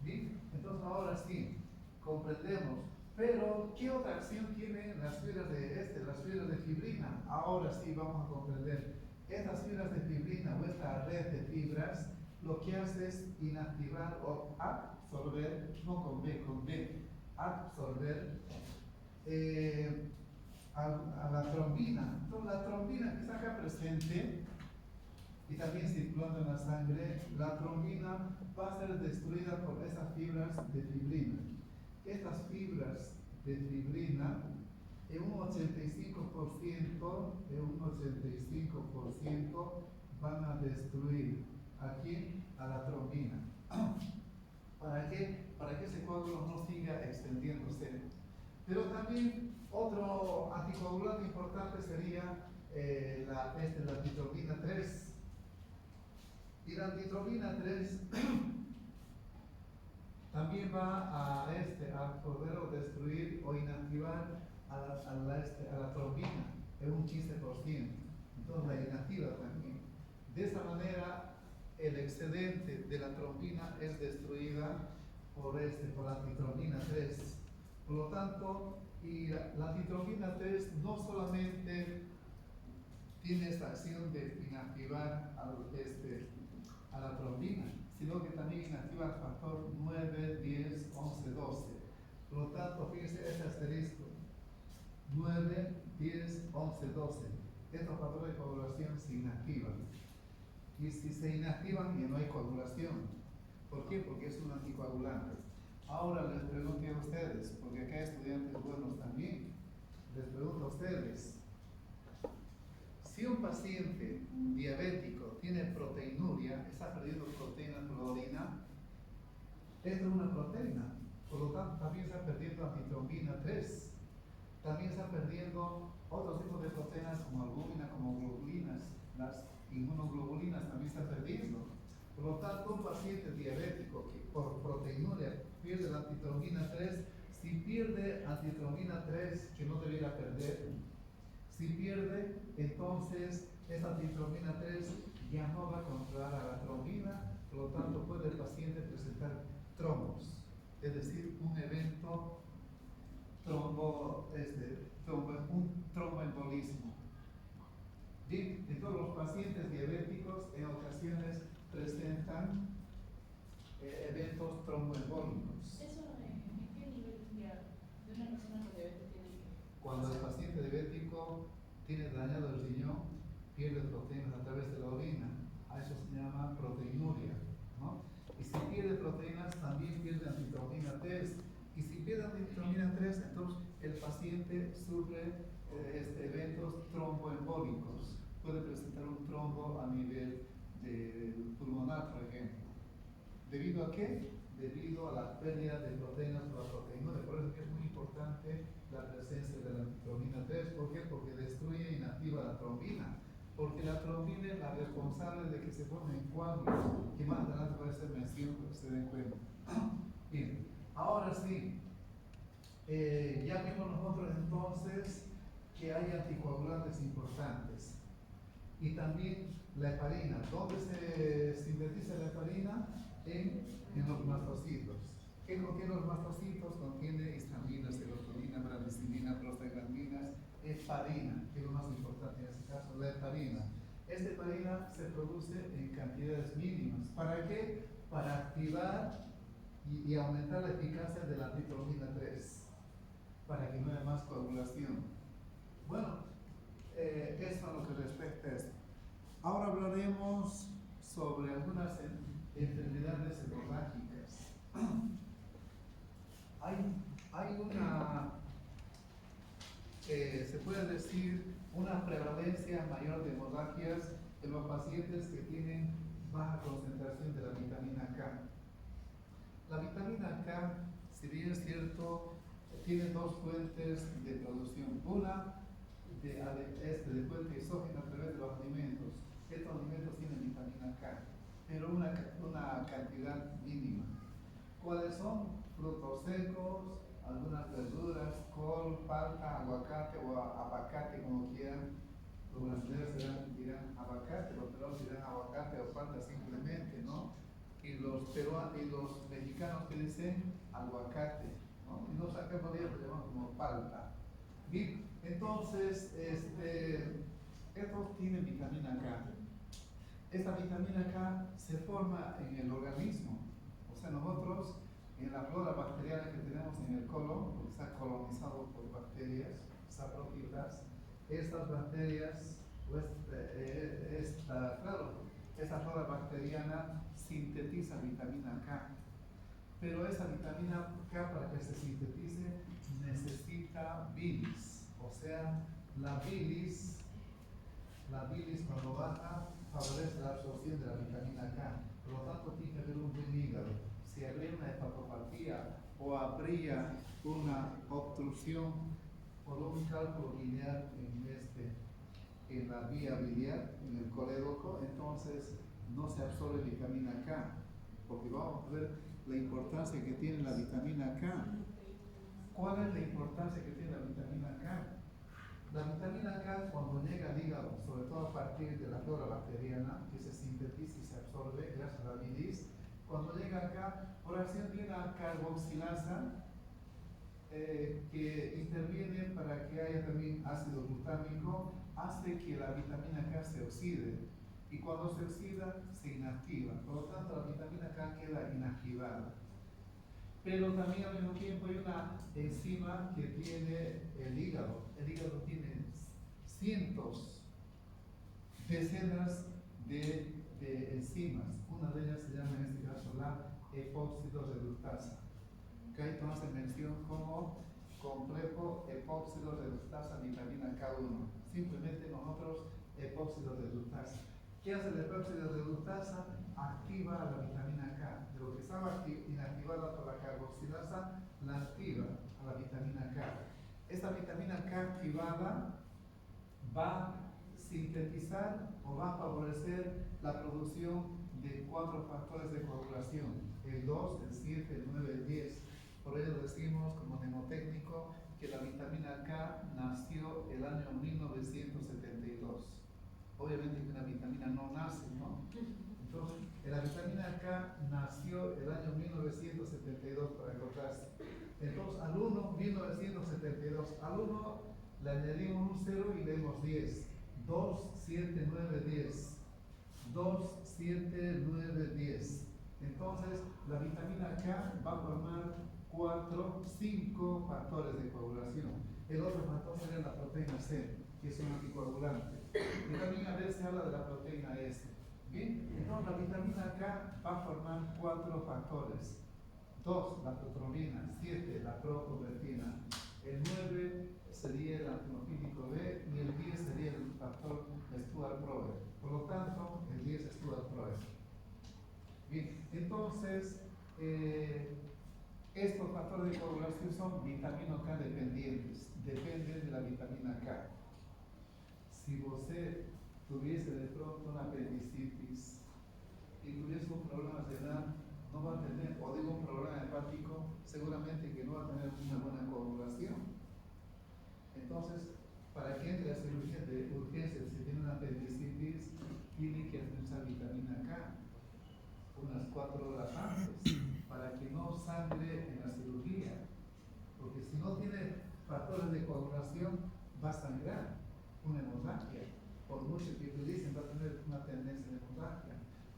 ¿Bien? Entonces ahora sí, comprendemos. Pero, ¿qué otra acción tienen las fibras de fibrina? Ahora sí vamos a comprender. Estas fibras de fibrina o esta red de fibras, lo que hace es inactivar o absorber, no con B, con B, absorber a la trombina. Entonces, la trombina que está acá presente y también circulando en la sangre, la trombina va a ser destruida por esas fibras de fibrina. Estas fibras de fibrina, en un 85% van a destruir aquí a la trombina. ¿Para qué? Para que ese coágulo no siga extendiéndose. Pero también otro anticoagulante importante sería la antitrombina 3. Y la antitrombina 3 también va a absorber o destruir o inactivar a la trombina en un 15%. Entonces la inactiva también. De esa manera, el excedente de la trombina es destruida por la antitrombina 3. Por lo tanto, y la antitrombina 3 no solamente tiene esta acción de inactivar a la trombina, sino que también inactiva el factor 9, 10, 11, 12. Por lo tanto, fíjense este asterisco: 9, 10, 11, 12. Estos factores de coagulación se inactivan. Y si se inactivan, ya no hay coagulación. ¿Por qué? Porque es un anticoagulante. Ahora les pregunto a ustedes, porque acá hay estudiantes buenos también, les pregunto a ustedes: si un paciente diabético tiene proteinuria, está perdiendo proteína por la orina, esto es una proteína. Por lo tanto, también está perdiendo antitrombina 3. También está perdiendo otros tipos de proteínas como albúmina, como globulinas. Las inmunoglobulinas también está perdiendo. Por lo tanto, un paciente diabético que por proteinuria pierde la antitrombina 3, si pierde antitrombina 3, que no debería perder, si pierde, entonces esa antitrombina 3 ya no va a controlar a la trombina, por lo tanto puede el paciente presentar trombos, es decir, un evento un tromboembolismo. Bien, en todos los pacientes diabéticos en ocasiones presentan eventos tromboembólicos. ¿Eso en qué nivel ya de una persona con diabetes tiene que...? Cuando el paciente diabético tiene dañado el riñón, pierde proteínas a través de la orina, a eso se llama proteinuria, ¿no? Y si pierde proteínas, también pierde antitrombina 3. Y si pierde antitrombina 3, entonces el paciente sufre eventos tromboembólicos. Puede presentar un trombo a nivel pulmonar, por ejemplo. ¿Debido a qué? Debido a la pérdida de proteínas por la proteinuria. Por eso es muy importante la presencia de la antitrombina 3. ¿Por qué? Porque destruye e inactiva la trombina. Porque la trombina es la responsable de que se formen coágulos, que más adelante va a ser mención para que se den cuenta. Bien, ahora sí, ya vimos nosotros entonces que hay anticoagulantes importantes. Y también la heparina. ¿Dónde se sintetiza la heparina? En los mastocitos. ¿Qué contiene los mastocitos? Contiene histamina, serotonina, brancicina, prostaglandinas, heparina, que es lo más importante en este caso, la heparina. Esta heparina se produce en cantidades mínimas. ¿Para qué? Para activar y aumentar la eficacia de la antitrombina 3, para que no haya más coagulación. Bueno, eso es lo que respecta a esto. Ahora hablaremos sobre algunas enfermedades hemorrágicas. Hay una, se puede decir, una prevalencia mayor de hemorragias en los pacientes que tienen baja concentración de la vitamina K. La vitamina K, si bien es cierto, tiene dos fuentes de producción. Una, de fuente exógena a través de los alimentos. Estos alimentos tienen vitamina K, pero una cantidad mínima. ¿Cuáles son? Frutos secos, algunas verduras, col, palta, aguacate o abacate, como quieran. Los brasileños dirán abacate, los peruanos dirán aguacate o palta simplemente, ¿no? Y los mexicanos que dicen aguacate, ¿no? Y los acá por lo llamamos como palta. Bien, entonces, estos tienen vitamina K. Esta vitamina K se forma en el organismo. O sea, nosotros, en la flora bacteriana que tenemos en el colon, porque está colonizado por bacterias saprófitas, estas bacterias, pues, esta flora bacteriana sintetiza vitamina K. Pero esa vitamina K, para que se sintetice, necesita bilis. O sea, la bilis cuando baja favorece la absorción de la vitamina K. Por lo tanto, tiene que haber un buen hígado. Si habría una hepatopatía o habría una obstrucción por un cálculo biliar en la vía biliar, en el colédoco, entonces no se absorbe vitamina K. Porque vamos a ver la importancia que tiene la vitamina K. ¿Cuál es la importancia que tiene la vitamina K? La vitamina K, cuando llega al hígado, sobre todo a partir de la flora bacteriana, que se sintetiza y se absorbe gracias a la bilis, cuando llega acá, por acción de una carboxilasa que interviene para que haya también ácido glutámico, hace que la vitamina K se oxide. Y cuando se oxida, se inactiva. Por lo tanto, la vitamina K queda inactivada. Pero también al mismo tiempo hay una enzima que tiene el hígado. El hígado tiene cientos, decenas de enzimas. Una de ellas se llama en este caso la epóxido reductasa, que hay entonces mención como complejo epóxido reductasa vitamina K1. Simplemente nosotros epóxido reductasa. ¿Qué hace la epóxido reductasa? Activa la vitamina K. De lo que estaba inactivada por la carboxilasa, la activa a la vitamina K. Esta vitamina K activada va a sintetizar o va a favorecer la producción de 4 factores de coagulación, el 2, el 7, el 9, el 10. Por ello decimos como mnemotécnico que la vitamina K nació el año 1972. Obviamente que una vitamina no nace, ¿no? Entonces, la vitamina K nació el año 1972 para acordarse. Entonces, al 1, 1972, al 1 le añadimos un 0 y leemos 10. 2, 7, 9, 10. 2, 7, 9, 10. Entonces, la vitamina K va a formar 4, 5 factores de coagulación. El otro factor sería la proteína C, que es un anticoagulante. Vitamina D se habla de la proteína S. Bien, entonces la vitamina K va a formar 4 factores. 2, la protrolina. 7, la proconvertina. El 9 sería el antimofílico B y el 10 sería el factor Stuart-Prober. Por lo tanto, el 10 es Stuart-Prober. Bien, entonces, estos factores de coagulación son vitamina K dependientes, dependen de la vitamina K. Si usted tuviese de pronto una apendicitis y tuviese un problema renal, no va a tener, o digo un problema hepático, seguramente que no va a tener una buena coagulación. Entonces, para que entre a cirugía de urgencia, si tiene una apendicitis, tiene que administrar vitamina K unas 4 horas antes, para que no sangre en la cirugía, porque si no tiene factores de coagulación, va a sangrar una hemorragia. Por mucho que utilicen, va a tener una tendencia de hemorragia.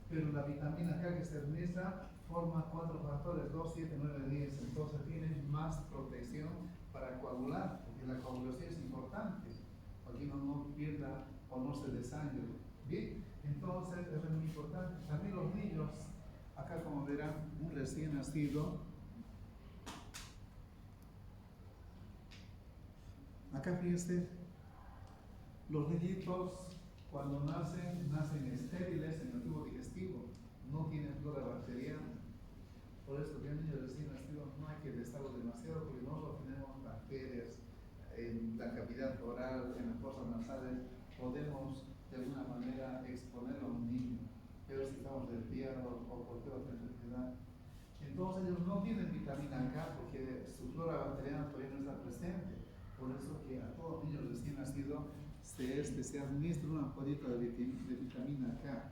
Pero la vitamina K que se administra forma 4 factores, 2, 7, 9, 10. Entonces tiene más protección para coagular, porque la coagulación es importante, para que uno no pierda o no se desangre. Bien, entonces es muy importante. También los niños, acá como verán, un recién nacido, acá fíjense, los niñitos cuando nacen estériles en el tubo digestivo, no tienen flora bacteriana. Por eso que un niño recién nacido no hay que besarlo demasiado, porque nosotros tenemos bacterias en la cavidad oral, en las fosas nasales, podemos de alguna manera exponerlo a un niño, pero si estamos resfriados o cualquier otra enfermedad. Entonces ellos no tienen vitamina K porque su flora bacteriana todavía no está presente. Por eso que a todo niño recién nacido se administra una ampolleta de vitamina K.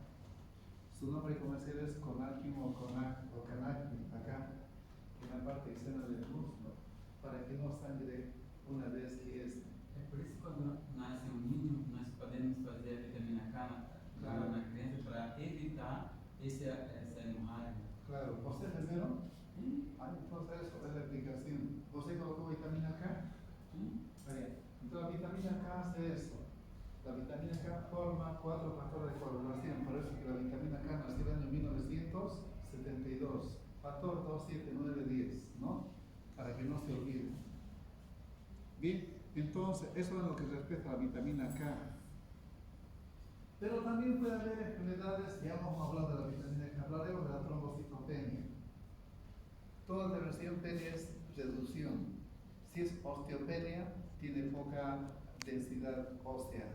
Su nombre comercial es Conactim o Canactim, acá, en la parte externa del músculo, para que no sangre una vez que es. Por isso, quando nasce um niño, nós podemos fazer a vitamina K na criança para evitar essa hemorragia. Claro, ¿usted primero? Sim. Entonces eso es la explicación. ¿Usted colocó vitamina K? Sim. Entonces la vitamina K hace eso. La vitamina K forma 4 factores de coagulación, por eso que la vitamina K nació en el año 1972. Factor 2, 7, 9, 10, ¿no? Para que no se olvide. Bien, entonces eso es lo que respecta a la vitamina K. Pero también puede haber enfermedades, ya hemos hablado de la vitamina K, hablaremos de la trombocitopenia. Toda trombocitopenia es reducción. Si es osteopenia, tiene poca densidad ósea.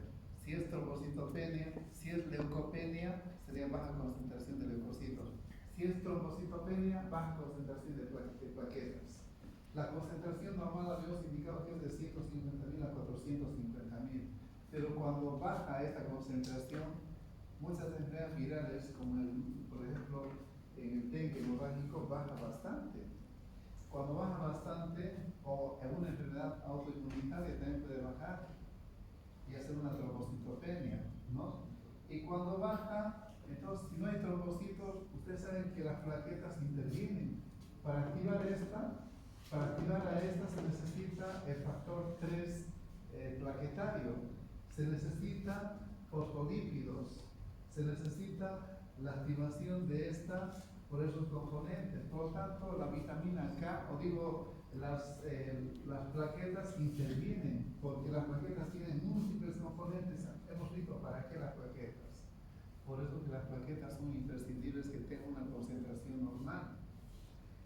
Si es trombocitopenia, si es leucopenia, sería baja concentración de leucocitos. Si es trombocitopenia, baja concentración de plaquetas. La concentración normal habíamos indicado que es de 150.000 a 450.000. Pero cuando baja esta concentración, muchas enfermedades virales, como por ejemplo en el dengue hemorrágico, baja bastante. Cuando baja bastante, o en una enfermedad autoinmunitaria también puede bajar y hacer una trombocitopenia, ¿no? Y cuando baja, entonces si no hay trombocitos, ustedes saben que las plaquetas intervienen. Para activar a esta se necesita el factor 3 plaquetario, se necesita fosfolípidos, se necesita la activación de esta por esos componentes. Por lo tanto, la vitamina K, o digo, las plaquetas intervienen, porque las plaquetas tienen múltiples componentes. Hemos visto para qué las plaquetas. Por eso que las plaquetas son imprescindibles que tengan una concentración normal.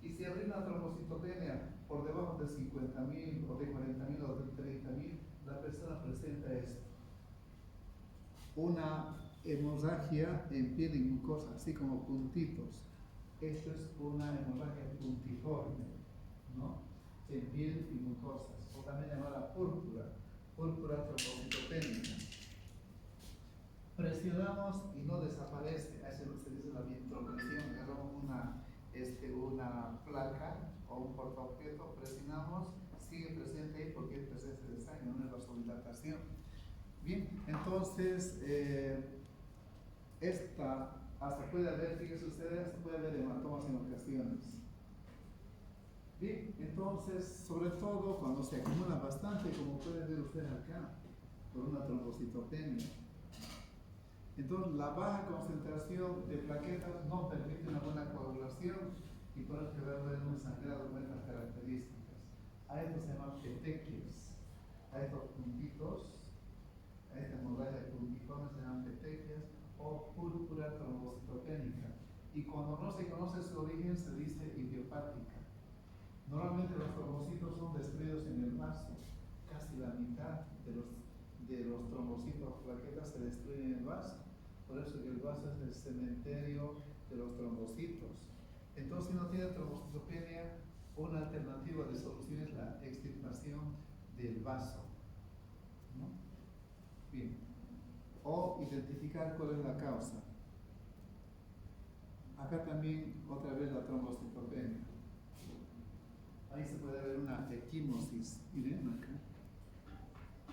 Y si habría una trombocitopenia por debajo de 50.000 o de 40.000 o de 30.000, la persona presenta esto. Una hemorragia en piel y mucosa, así como puntitos. Esto es una hemorragia puntiforme, ¿no? En piel y mucosas, o también llamada púrpura trombocitopénica. Presionamos y no desaparece, a eso se dice la vientropresión. Agarramos una placa o un portaobjeto, presionamos, sigue presente ahí porque es presencia de sangre, no es vasodilatación. Bien, entonces, hasta puede haber, fíjense ustedes, hasta puede haber hematomas en ocasiones. Bien, entonces, sobre todo cuando se acumula bastante, como pueden ver ustedes acá, por una trombocitopenia. Entonces, la baja concentración de plaquetas no permite una buena coagulación y por eso va a haber un sangrado con estas características. A esto se llaman petequias, a estos puntitos, a esta hemorragia puntiforme se llaman petequias o púrpura trombocitopénica. Y cuando no se conoce su origen se dice idiopática. Normalmente los trombocitos son destruidos en el vaso, casi la mitad de los trombocitos, plaquetas se destruyen en el vaso. Por eso que el vaso es el cementerio de los trombocitos. Entonces, si no tiene trombocitopenia, una alternativa de solución es la extirpación del vaso, ¿no? Bien. O identificar cuál es la causa. Acá también otra vez la trombocitopenia. Ahí se puede ver una equimosis. Miren acá.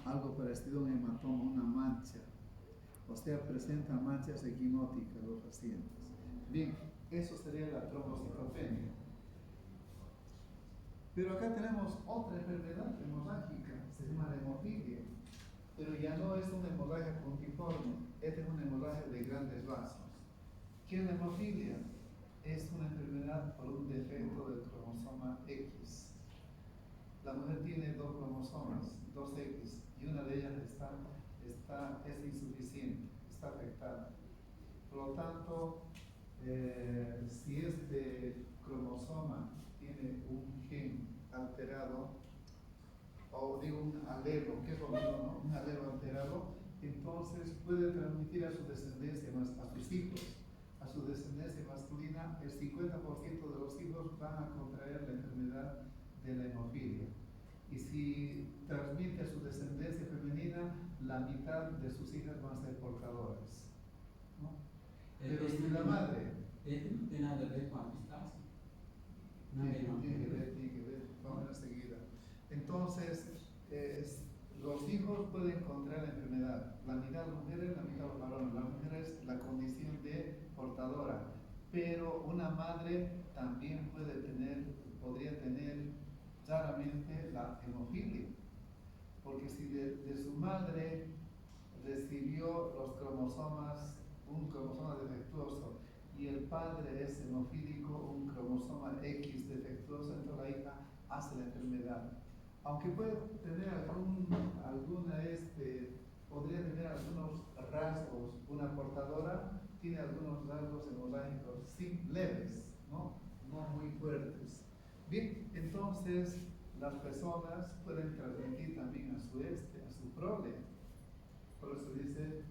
Algo parecido a un hematoma, una mancha. O sea, presenta manchas equimóticas los pacientes. Bien, eso sería la trombocitopenia. Pero acá tenemos otra enfermedad hemorrágica, se llama la hemofilia. Pero ya no es una hemorragia puntiforme, esta es una hemorragia de grandes vasos. ¿Qué es la hemofilia? Es una enfermedad por un defecto del cromosoma X. La mujer tiene dos cromosomas, dos X, y una de ellas es insuficiente, está afectada. Por lo tanto, si este cromosoma tiene un gen alterado, o digo un alelo, que es lo mismo, ¿no? Un alelo alterado, entonces puede transmitir a su descendencia, a sus hijos, a su descendencia masculina, el 50% de los hijos van a contraer la enfermedad de la hemofilia. Y si transmite a su descendencia femenina, la mitad de sus hijas van a ser portadoras, ¿no? Pero si la madre... Este no tiene nada que ver con apistasia. Tiene que ver, vamos enseguida. Entonces, los hijos pueden contraer la enfermedad. La mitad de las mujeres, la mitad de los varones. La mujer es la condición de portadora. Pero una madre también podría tener claramente la hemofilia. Porque si de su madre recibió los cromosomas, un cromosoma defectuoso, y el padre es hemofílico, un cromosoma X defectuoso, entonces la hija hace la enfermedad. Aunque puede tener podría tener algunos rasgos, una portadora tiene algunos rasgos hemorrágicos leves, ¿no? No muy fuertes. Bien, entonces las personas pueden transmitir también a su prole. Por eso dice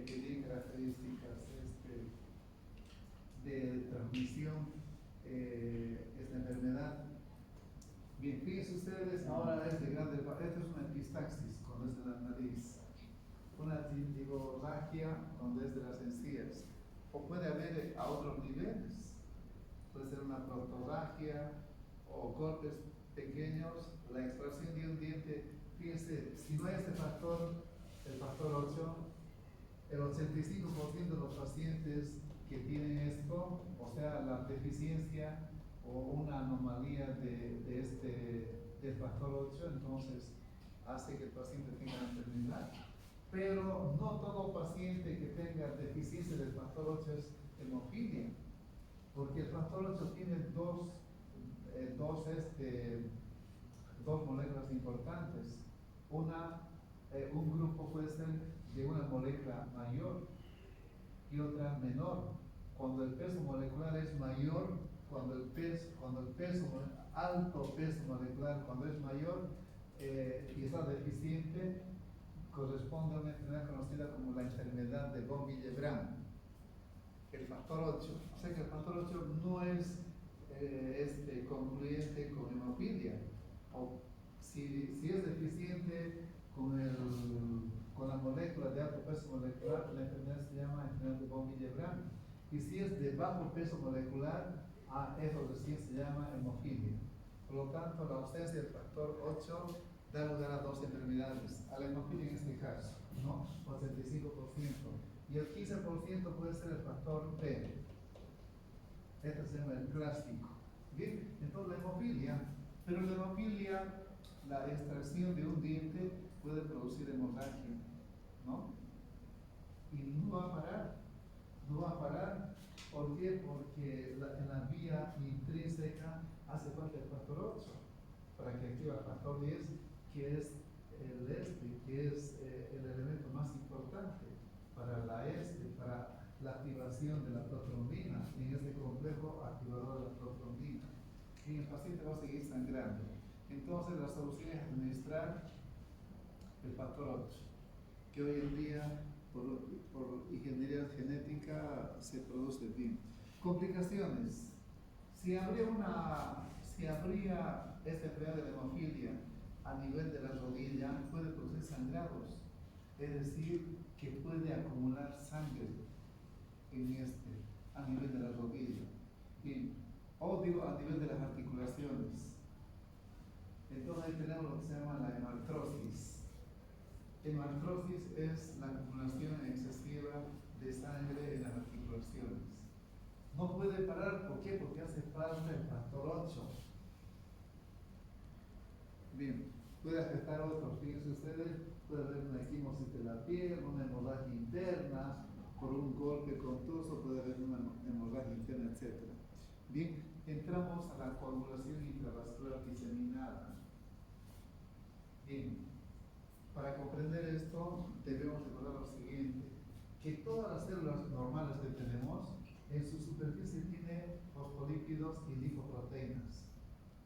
que tiene características de transmisión esta enfermedad. Bien, fíjense ustedes, ahora es de grande, esto es una epistaxis cuando es de la nariz, una tiborragia cuando es de las encías, o puede haber a otros niveles, puede ser una protorragia o cortes pequeños, la extracción de un diente. Fíjense, si no hay este factor, el factor 8, el 85% de los pacientes que tienen esto, o sea, la deficiencia o una anomalía del factor 8, entonces hace que el paciente tenga la enfermedad. Pero no todo paciente que tenga deficiencia del factor 8 es hemofilia, porque el factor 8 tiene dos moléculas importantes. Un grupo puede ser de una molécula mayor y otra menor. Cuando el peso molecular es mayor, cuando el peso alto peso molecular, cuando es mayor y está deficiente, corresponde a una enfermedad conocida como la enfermedad de von Willebrand, el factor 8. O sea que el factor 8 no es concluyente con hemofilia. O si es deficiente con la molécula de alto peso molecular, la enfermedad se llama enfermedad de von Willebrand. Y si es de bajo peso molecular, eso recién se llama hemofilia. Por lo tanto, la ausencia del factor 8 da lugar a dos enfermedades, a la hemofilia en este caso, ¿no? 85%. Y el 15% puede ser el factor P. Este se llama el clásico. Bien, entonces la hemofilia, pero la hemofilia, la extracción de un diente puede producir hemorragia, ¿no? Y no va a parar, no va a parar. ¿Por qué? Porque en la vía intrínseca hace falta el factor 8 para que active el factor 10, que es el elemento más importante para la activación de la protrombina, en este complejo activador de la protrombina. Y el paciente va a seguir sangrando. Entonces la solución es administrar el factor 8, que hoy en día por ingeniería genética se produce bien. Complicaciones. Si habría esta enfermedad de la hemofilia a nivel de la rodilla, puede producir sangrados, es decir, que puede acumular sangre a nivel de la rodilla. Bien. O digo a nivel de las articulaciones. Entonces ahí tenemos lo que se llama la hemartrosis. Hemartrosis es la acumulación excesiva de sangre en las articulaciones. No puede parar, ¿por qué? Porque hace falta el factor 8. Bien, puede afectar a otros. Fíjense ustedes, puede haber una equimosis de la piel, una hemorragia interna, por un golpe contuso, puede haber una hemorragia interna, etc. Bien, entramos a la coagulación intravascular diseminada. Bien. Para comprender esto, debemos recordar lo siguiente, que todas las células normales que tenemos, en su superficie tiene fosfolípidos y lipoproteínas.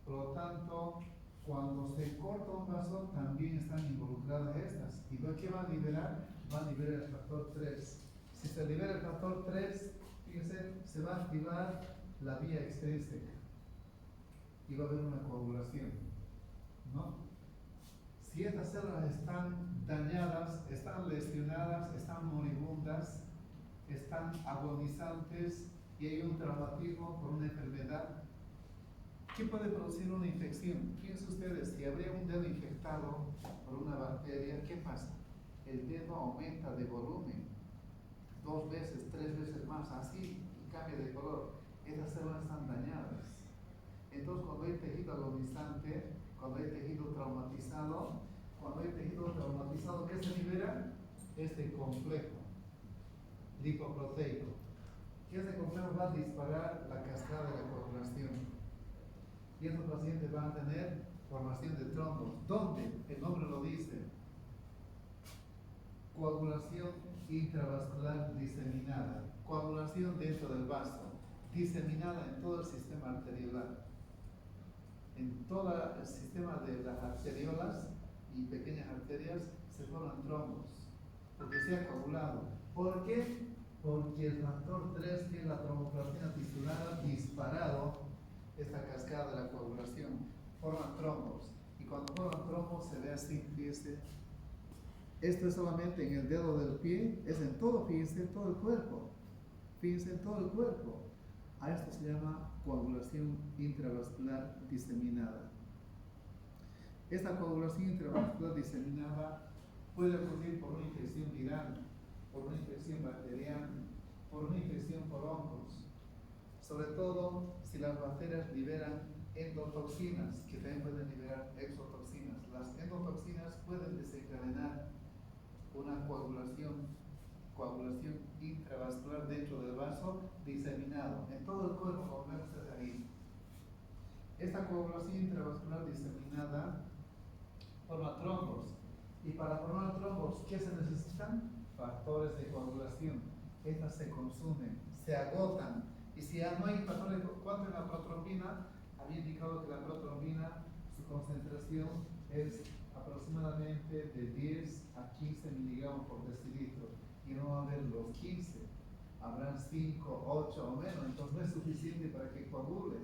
Por lo tanto, cuando se corta un vaso, también están involucradas estas. ¿Y qué va a liberar? Va a liberar el factor 3. Si se libera el factor 3, fíjense, se va a activar la vía extrínseca y va a haber una coagulación, ¿no? Si estas células están dañadas, están lesionadas, están moribundas, están agonizantes y hay un traumatismo por una enfermedad, ¿qué puede producir una infección? Fíjense ustedes, si habría un dedo infectado por una bacteria, ¿qué pasa? El dedo aumenta de volumen, 2 veces, 3 veces más, así, y cambia de color. Estas células están dañadas. Entonces, cuando hay tejido agonizante, cuando hay tejido traumatizado, ¿qué se libera? Este complejo lipoproteico. Que este complejo va a disparar la cascada de la coagulación. Y estos pacientes van a tener formación de trombos. ¿Dónde? El nombre lo dice. Coagulación intravascular diseminada. Coagulación dentro del vaso. Diseminada en todo el sistema arteriolar. En todo el sistema de las arteriolas y pequeñas arterias se forman trombos, porque se ha coagulado. ¿Por qué? Porque el factor 3, que es la tromboplastina tisular, ha disparado esta cascada de la coagulación, forman trombos. Y cuando forman trombos se ve así, fíjense. Esto es solamente en el dedo del pie, es en todo, fíjense, en todo el cuerpo. Fíjense en todo el cuerpo. A esto se llama coagulación intravascular diseminada. Esta coagulación intravascular diseminada puede ocurrir por una infección viral, por una infección bacteriana, por una infección por hongos. Sobre todo si las bacterias liberan endotoxinas, que también pueden liberar exotoxinas. Las endotoxinas pueden desencadenar una coagulación intravascular dentro del vaso diseminado en todo el cuerpo, como ven ustedes ahí. Esta coagulación intravascular diseminada forma trombos, y para formar trombos, ¿qué se necesitan? Factores de coagulación. Estas se consumen, se agotan, y si ya no hay factores, ¿cuánto es la protrombina? había indicado que la protrombina, su concentración es aproximadamente de 10 a 15 miligramos por decilitro, y no va a haber los 15, habrán 5, 8 o menos, entonces no es suficiente para que coagule.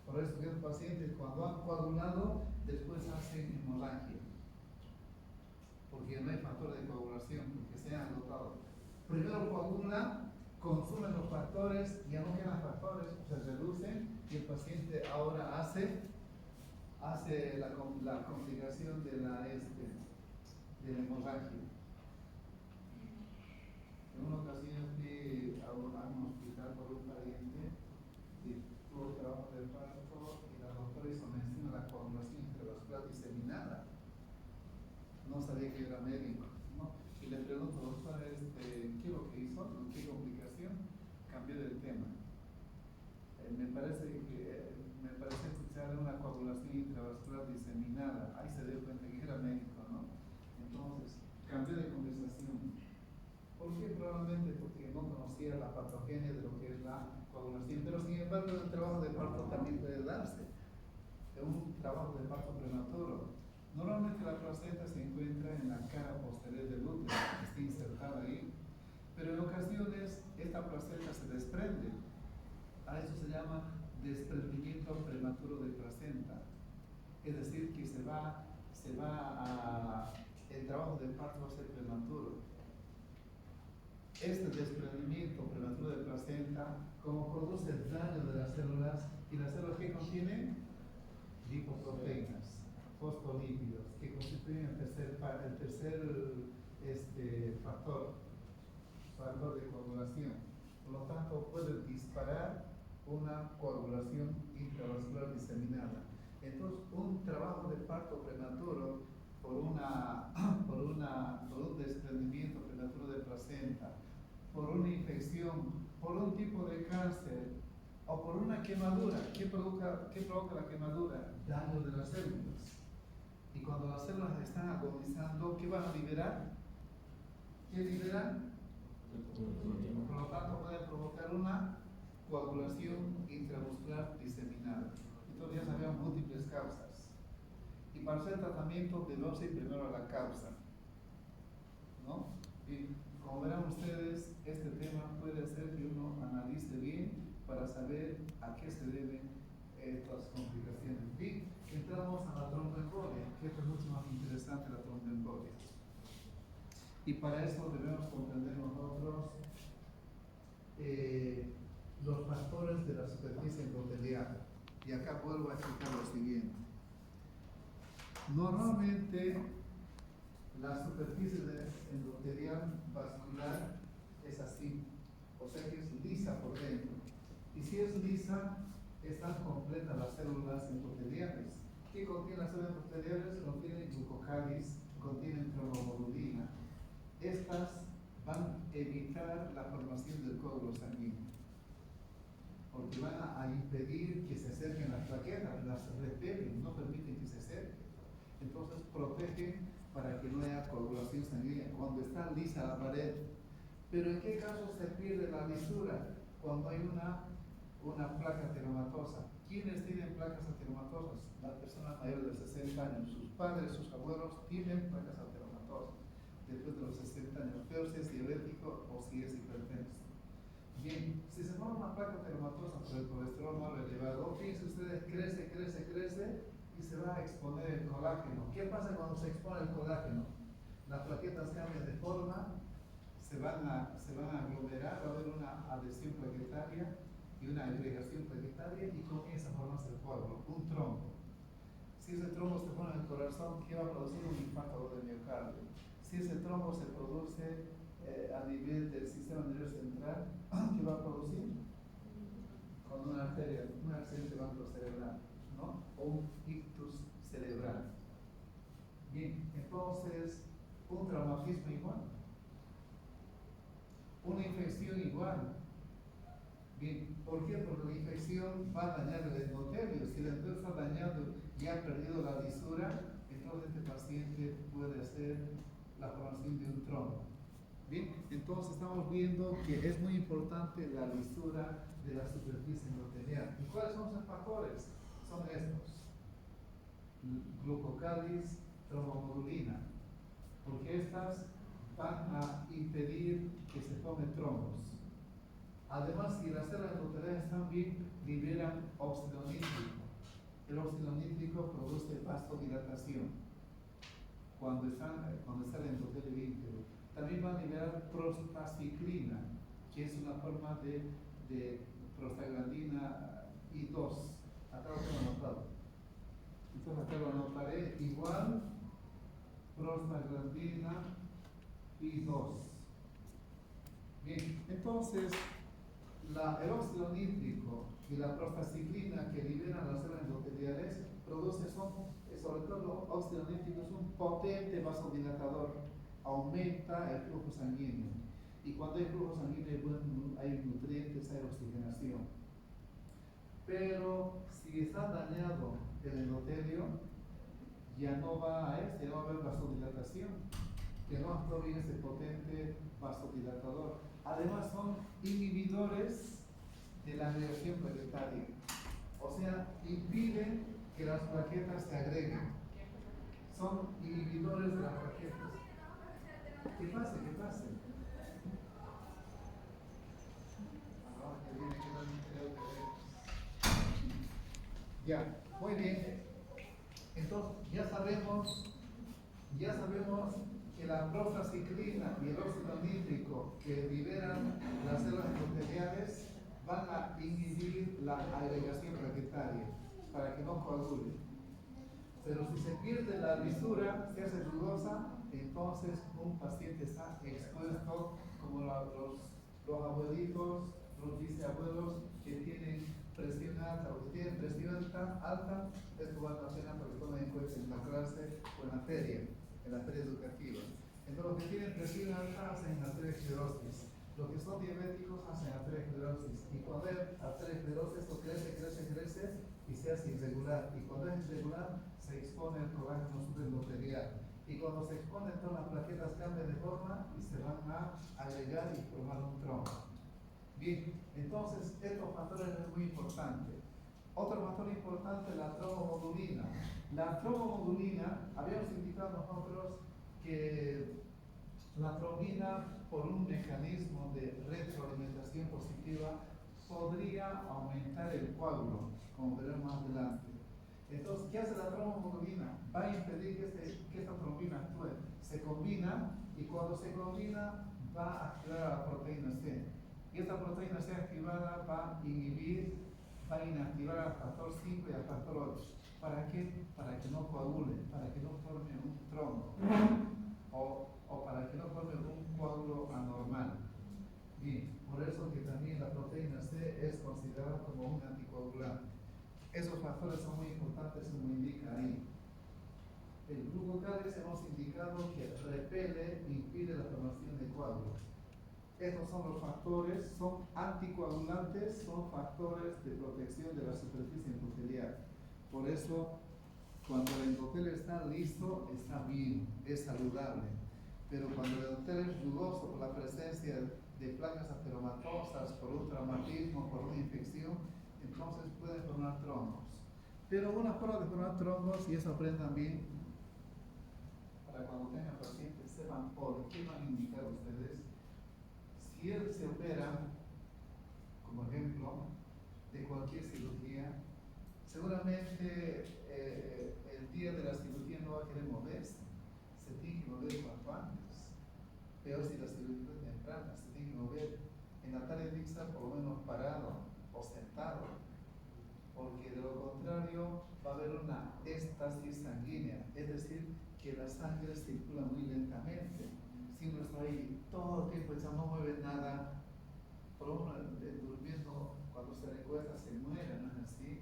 Por eso que los pacientes cuando han coagulado, después hacen hemorragia, porque no hay factor de coagulación, porque se han agotado. Primero coagulan, consumen los factores, ya no quedan factores, se reducen, y el paciente ahora hace la complicación de la hemorragia. En una ocasión fui a un hospital por un pariente y tuvo trabajo de parto y la doctora hizo mención a la coagulación intravascular diseminada. No sabía que era médico, ¿no? Y le pregunto, doctora, ¿qué es lo que hizo? ¿Qué complicación? Cambió del tema. Me parece escuchar una coagulación intravascular diseminada. Ahí se dio cuenta que era médico, ¿no? Entonces, cambió de conversación. ¿Por qué? Probablemente porque no conocía la patogenia de lo que es la coagulación. Pero sin embargo, el trabajo de parto también puede darse. Es un trabajo de parto prematuro. Normalmente la placenta se encuentra en la cara posterior del útero, está insertada ahí. Pero en ocasiones esta placenta se desprende. A eso se llama desprendimiento prematuro de placenta. Es decir, que el trabajo de parto va a ser prematuro. Este desprendimiento prematuro de placenta, como produce el daño de las células, y las células que contienen lipoproteínas, fosfolípidos, que constituyen el tercer factor de coagulación. Por lo tanto, puede disparar una coagulación intravascular diseminada. Entonces, un trabajo de parto prematuro por un desprendimiento prematuro de placenta, por una infección, por un tipo de cáncer o por una quemadura. ¿Qué provoca la quemadura? Daño de las células. Y cuando las células están agonizando, ¿qué van a liberar? ¿Qué liberan? Por lo tanto, puede provocar una coagulación intramuscular diseminada. Entonces ya sabemos múltiples causas. Y para hacer tratamiento debemos ir primero a la causa, ¿no? Y como verán ustedes, este tema puede hacer que uno analice bien para saber a qué se deben estas complicaciones. Bien, entramos a la tromboembolia, que esto es mucho más interesante, la tromboembolia. Y para eso debemos comprender nosotros los factores de la superficie endotelial. Y acá vuelvo a explicar lo siguiente. Normalmente la superficie endotelial vascular es así, o sea que es lisa por dentro. Y si es lisa, están completas las células endoteliales. ¿Qué contienen las células endoteliales? Contienen glucocalis, contienen trombomodulina. Estas van a evitar la formación del coágulo sanguíneo, porque van a impedir que se acerquen las plaquetas, las repelen, no permiten que se acerquen. Entonces protegen para que no haya coagulación sanguínea cuando está lisa la pared. Pero ¿en qué caso se pierde la lisura? Cuando hay una placa ateromatosa. ¿Quiénes tienen placas ateromatosas? Las personas mayores de 60 años. Sus padres, sus abuelos tienen placas ateromatosas después de los 60 años, peor si es diabético o si es hipertenso. Bien, si se forma una placa ateromatosa por el colesterol mal elevado, fíjense ustedes, crece y se va a exponer el colágeno. ¿Qué pasa cuando se expone el colágeno? Las plaquetas cambian de forma, se van a aglomerar, va a haber una adhesión plaquetaria y una agregación plaquetaria y comienza a formarse el coágulo, un trombo. Si ese trombo se pone en el corazón, ¿qué va a producir? Un infarto de miocardio. Si ese trombo se produce a nivel del sistema nervioso central, ¿qué va a producir? Con una arteria, un accidente cerebral, ¿no? O un ictus cerebral. Bien, entonces, un traumatismo igual, una infección igual. Bien, ¿por qué? Porque la infección va a dañar el endotelio. Si el endotelio está dañado y ha perdido la lisura, entonces este paciente puede hacer la formación de un trombo. Bien, entonces estamos viendo que es muy importante la lisura de la superficie endotelial. ¿Y cuáles son los factores? son estos: glucocalis, trombomodulina, porque estas van a impedir que se formen trombos. Además, si las células endoteliales están bien, liberan óxido nítrico. El óxido nítrico produce vasodilatación cuando está el endotelio íntegro. También va a liberar prostaciclina, que es una forma de prostaglandina I2. Acá lo tengo anotado. Entonces acá lo anotaré igual prostaglandina I2. Bien, entonces el óxido nítrico y la prostaciclina que liberan las células endoteliales sobre todo el óxido nítrico es un potente vasodilatador, aumenta el flujo sanguíneo. Y cuando hay flujo sanguíneo hay nutrientes, hay oxigenación. Pero si está dañado el endotelio, ya no va a haber vasodilatación, que no actúa bien ese potente vasodilatador. Además son inhibidores de la agregación plaquetaria, o sea, impiden que las plaquetas se agreguen. Son inhibidores de las plaquetas. ¿Qué pase? Ahora que viene, que también creo que vemos. Ya, muy bien. Entonces, ya sabemos que la prostaciclina y el óxido nítrico que liberan las células endoteliales van a inhibir la agregación plaquetaria para que no coagule. Pero si se pierde la lisura, se hace dudosa, entonces un paciente está expuesto como los abuelitos, los bisabuelos que tienen presión alta o que tienen presión alta, esto vale la pena para que tomen en cuenta en la clase o en la feria educativa. Entonces, los que tienen presión alta hacen arteriosclerosis. Los que son diabéticos hacen arteriosclerosis. Y cuando hay arteriosclerosis, esto crece y se hace irregular. Y cuando es irregular, se expone el colágeno subendotelial. Y cuando se expone, todas las plaquetas cambian de forma y se van a agregar y formar un trombo. Bien, entonces estos factores es muy importante. Otro factor importante es la trombomodulina. La trombomodulina, habíamos indicado nosotros que la trombina, por un mecanismo de retroalimentación positiva, podría aumentar el coágulo, como veremos más adelante. Entonces, ¿qué hace la trombomodulina? Va a impedir que esta trombina actúe. Se combina y cuando se combina va a activar a la proteína C. Y esta proteína C activada va a inactivar al factor 5 y al factor 8. ¿Para qué? Para que no coagule, para que no forme un trombo o para que no forme un coágulo anormal. Bien, por eso que también la proteína C es considerada como un anticoagulante. Esos factores son muy importantes, como indica ahí. El glucocalis hemos indicado que repele e impide la formación de coágulos. Estos son los factores, son anticoagulantes, son factores de protección de la superficie endotelial. Por eso, cuando el endotelio está listo, está bien, es saludable. Pero cuando el endotelio es dudoso por la presencia de placas ateromatosas, por un traumatismo, por una infección, entonces pueden formar trombos. Pero una forma de formar trombos, y eso aprendan bien, para cuando tengan pacientes sepan por qué van a indicar ustedes. Si él se opera, como ejemplo, de cualquier cirugía, seguramente el día de la cirugía no va a querer moverse, se tiene que mover cuanto antes. Peor si la cirugía es temprana, se tiene que mover en la tarea mixta por lo menos parado o sentado, porque de lo contrario va a haber una éstasis sanguínea, es decir, que la sangre circula muy lentamente. Si uno está ahí todo el tiempo ya no mueve nada, por uno durmiendo, cuando se recuesta se muere, ¿no es así?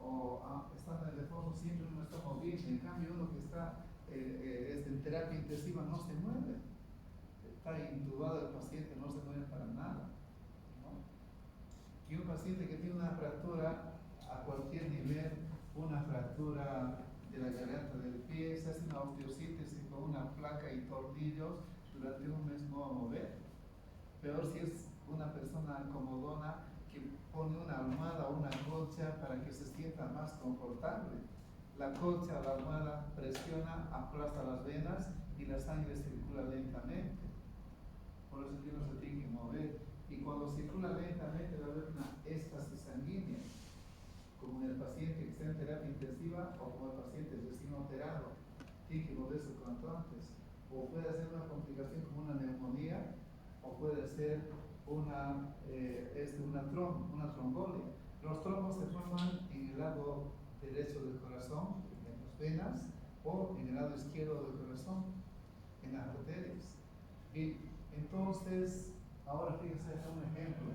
O estando en el reposo siempre uno está moviendo, en cambio uno que está en terapia intensiva no se mueve, está intubado el paciente, no se mueve para nada, ¿no? Y un paciente que tiene una fractura a cualquier nivel, una fractura de la garganta del pie, se hace una osteosíntesis con una placa y tornillos, durante un mes no va a mover. Peor si es una persona comodona que que pone una almohada o una colcha para que se sienta más confortable. La colcha o la almohada presiona, aplasta las venas y la sangre circula lentamente. Por eso que no se tiene que mover. Y cuando circula lentamente va a haber una éstasis sanguínea, como en el paciente que está en terapia intensiva o como el paciente recién operado. Tiene que moverse cuanto antes. O puede ser una complicación como una neumonía, o puede ser una trombolia. Los trombos se forman en el lado derecho del corazón, en las venas, o en el lado izquierdo del corazón, en las arterias. Y entonces, ahora fíjense, este es un ejemplo.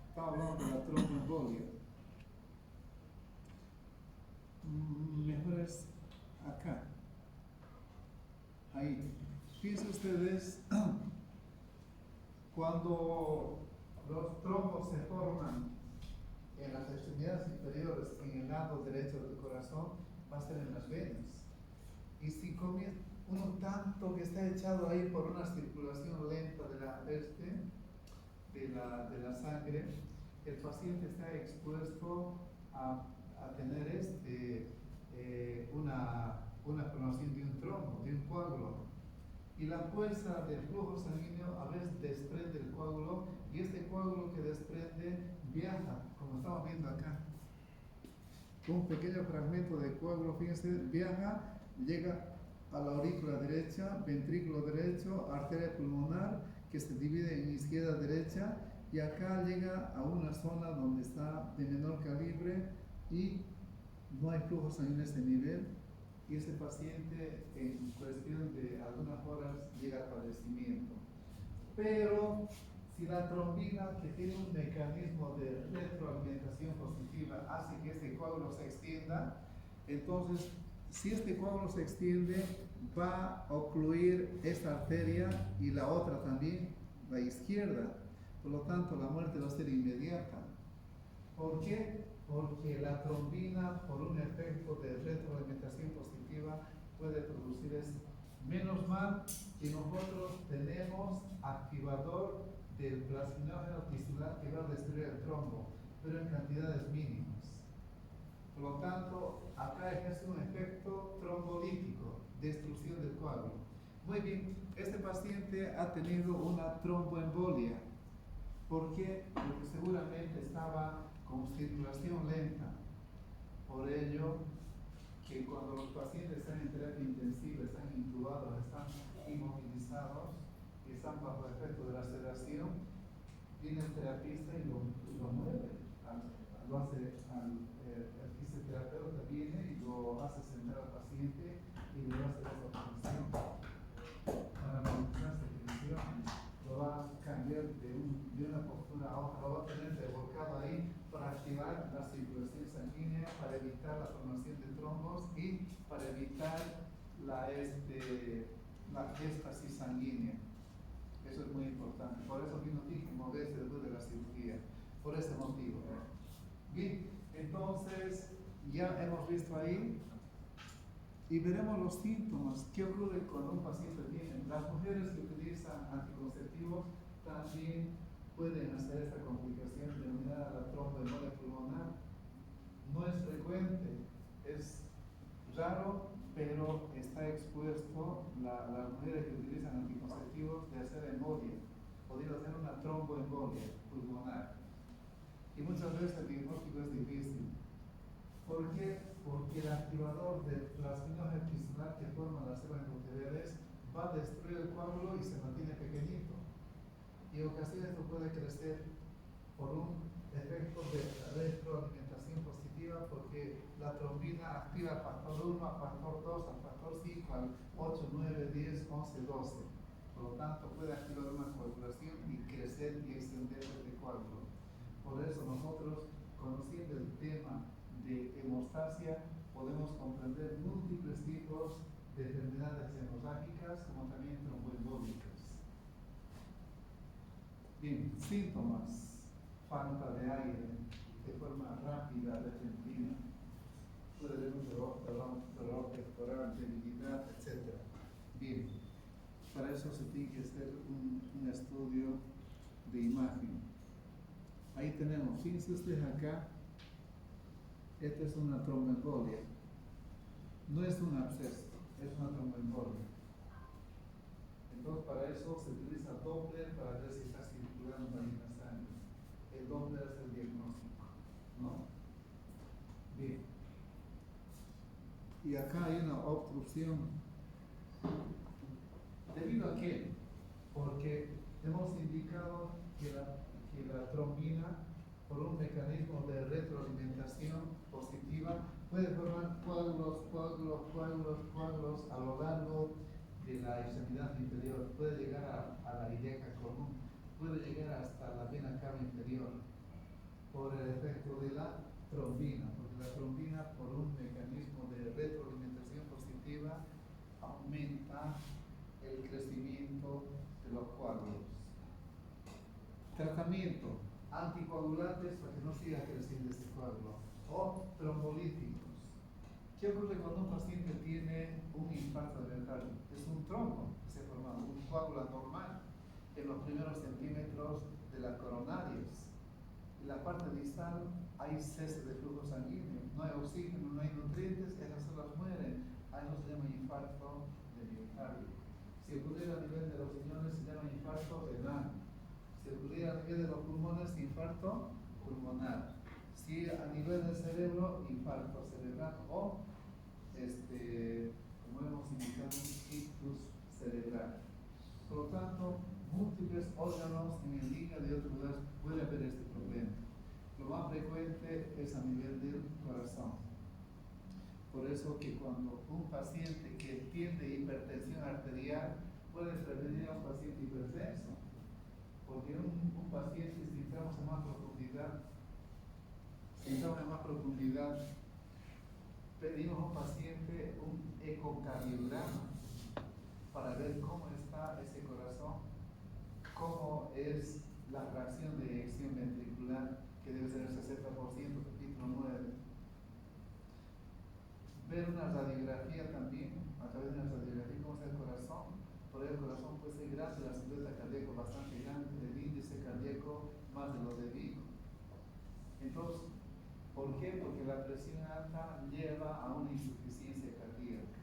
Estamos hablando de la tromboembolia. Mejor es acá. Ahí. Fíjense ustedes, cuando los trombos se forman en las extremidades inferiores, en el lado derecho del corazón, va a ser en las venas. Y si comienza uno tanto que está echado ahí por una circulación lenta de la sangre, el paciente está expuesto a tener una formación de un trombo, de un coágulo. Y la fuerza del flujo sanguíneo a veces desprende el coágulo, y este coágulo que desprende viaja, como estamos viendo acá. Un pequeño fragmento de coágulo, fíjense, viaja, llega a la aurícula derecha, ventrículo derecho, arteria pulmonar, que se divide en izquierda derecha, y acá llega a una zona donde está de menor calibre y no hay flujo sanguíneo a ese nivel, y ese paciente en cuestión de algunas horas llega al fallecimiento. Pero si la trombina, que tiene un mecanismo de retroalimentación positiva, hace que este coágulo se extienda, entonces si este coágulo se extiende, va a ocluir esta arteria y la otra también, la izquierda. Por lo tanto, la muerte va a ser inmediata. ¿Por qué? Porque la trombina, por un efecto de retroalimentación positiva, puede producir esto. Menos mal que nosotros tenemos activador del plasminógeno tisular que va a destruir el trombo, pero en cantidades mínimas. Por lo tanto, acá ejerce un efecto trombolítico, destrucción del coágulo. Muy bien, este paciente ha tenido una tromboembolia. ¿Por qué? Porque seguramente estaba con circulación lenta. Por ello, que cuando los pacientes están en terapia intensiva, están intubados, están inmovilizados, están bajo efecto de la sedación, viene el terapista y lo mueve. Lo hace el fisioterapeuta viene y lo hace sentar al paciente y le hace esa posición para mantener esa tensión. Lo va a cambiar de una postura a otra, lo va a tener revolcado ahí para activar la circulación sanguínea, para evitar la formación de trombos y para evitar la éstasis sanguínea. Eso es muy importante. Por eso no tiene que moverse después de la cirugía. Por ese motivo. Bien, entonces ya hemos visto ahí y veremos los síntomas. ¿Qué ocurre cuando un paciente tiene? Las mujeres que utilizan anticonceptivos también pueden hacer esta complicación denominada la tromboembolia pulmonar. No es frecuente, es raro, pero está expuesto las mujeres que utilizan anticonceptivos de hacer embolia, podría hacer una tromboembolia pulmonar. Y muchas veces el diagnóstico es difícil. ¿Por qué? Porque el activador del plasminógeno tisular que forma las células endoteliales va a destruir el coágulo y se mantiene pequeñito. Y en ocasiones esto puede crecer por un efecto de retroalimentación positiva, porque la trombina activa al factor 1, al factor 2, al factor 5, al 8, 9, 10, 11, 12. Por lo tanto, puede activar una coagulación y crecer y extender el coágulo. Por eso nosotros, conociendo el tema de hemostasia, podemos comprender múltiples tipos de enfermedades hemorrágicas como también tromboembólicas. Bien, síntomas: falta de aire de forma rápida, repentina, puede haber un dolor pectoral, debilidad, etc. Bien, para eso se tiene que hacer un estudio de imagen. Ahí tenemos, fíjense ustedes acá, esta es una tromboembolia. No es un absceso, es una tromboembolia. Entonces para eso se utiliza Doppler para ver si está circulando ahí la sangre. El Doppler es el diagnóstico, ¿no? Bien. Y acá hay una obstrucción. ¿Debido a qué? Porque hemos indicado que la trombina, por un mecanismo de retroalimentación positiva, puede formar coágulos a lo largo de la extremidad inferior, puede llegar a la ilíaca común, puede llegar hasta la vena cava inferior, por el efecto de la trombina, porque la trombina, por un mecanismo de retroalimentación positiva, aumenta el crecimiento de los coágulos. Tratamiento: anticoagulantes para que no siga creciendo este coágulo, o trombolíticos. ¿Qué ocurre cuando un paciente tiene un infarto de miocardio? Es un trombo que se forma, un coágulo anormal en los primeros centímetros de las coronarias. En la parte distal hay cese de flujo sanguíneo, no hay oxígeno, no hay nutrientes, esas células mueren. A eso se llama infarto de miocardio. Si ocurriera a nivel de los riñones, se llama infarto renal. Si ocurriera a nivel de los pulmones, infarto pulmonar. Si a nivel del cerebro, infarto cerebral o, como hemos indicado, ictus cerebral. Por lo tanto, múltiples órganos en el hígado y otros lugares puede haber este problema. Lo más frecuente es a nivel del corazón. Por eso que cuando un paciente que tiene hipertensión arterial puede prevenir a un paciente hipertenso, porque un paciente, si entramos en más profundidad, pedimos a un paciente un ecocardiograma para ver cómo está ese corazón, cómo es la fracción de eyección ventricular, que debe ser el 60%, capítulo 9. Ver una radiografía también, a través de una radiografía, cómo está el corazón. Por el corazón puede ser grande, la silueta cardíaca bastante grande, el índice cardíaco más de lo debido. Entonces, ¿por qué? Porque la presión alta lleva a una insuficiencia cardíaca.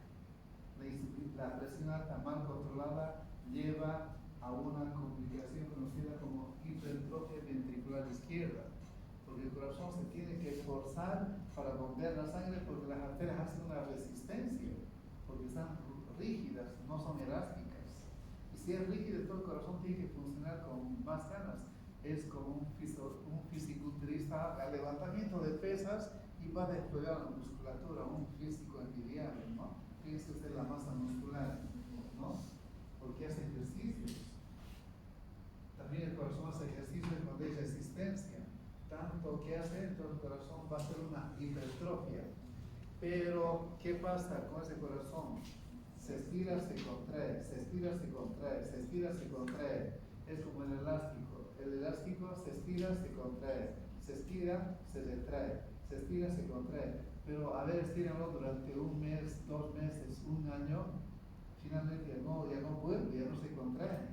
La presión alta mal controlada lleva a una complicación conocida como hipertrofia ventricular izquierda, porque el corazón se tiene que esforzar para bombear la sangre, porque las arterias hacen una resistencia, porque están rígidas, no son elásticas. Y si es rígido, todo el corazón tiene que funcionar con más ganas. Es como un fisiculturista al levantamiento de pesas y va a desplegar la musculatura, un físico envidiable, ¿no? Fíjense usted la masa muscular, ¿no? Porque hace ejercicios. También el corazón hace ejercicios cuando hay resistencia. Tanto que hace, entonces el corazón va a hacer una hipertrofia. Pero, ¿qué pasa con ese corazón? Se estira, se contrae, se estira, se contrae, se estira, se contrae. Es como el elástico. El elástico se estira, se contrae, se estira, se retrae, se estira, se contrae. Pero a ver, estírenlo durante un mes, 2 meses, un año, finalmente ya no vuelve, ya no se contrae.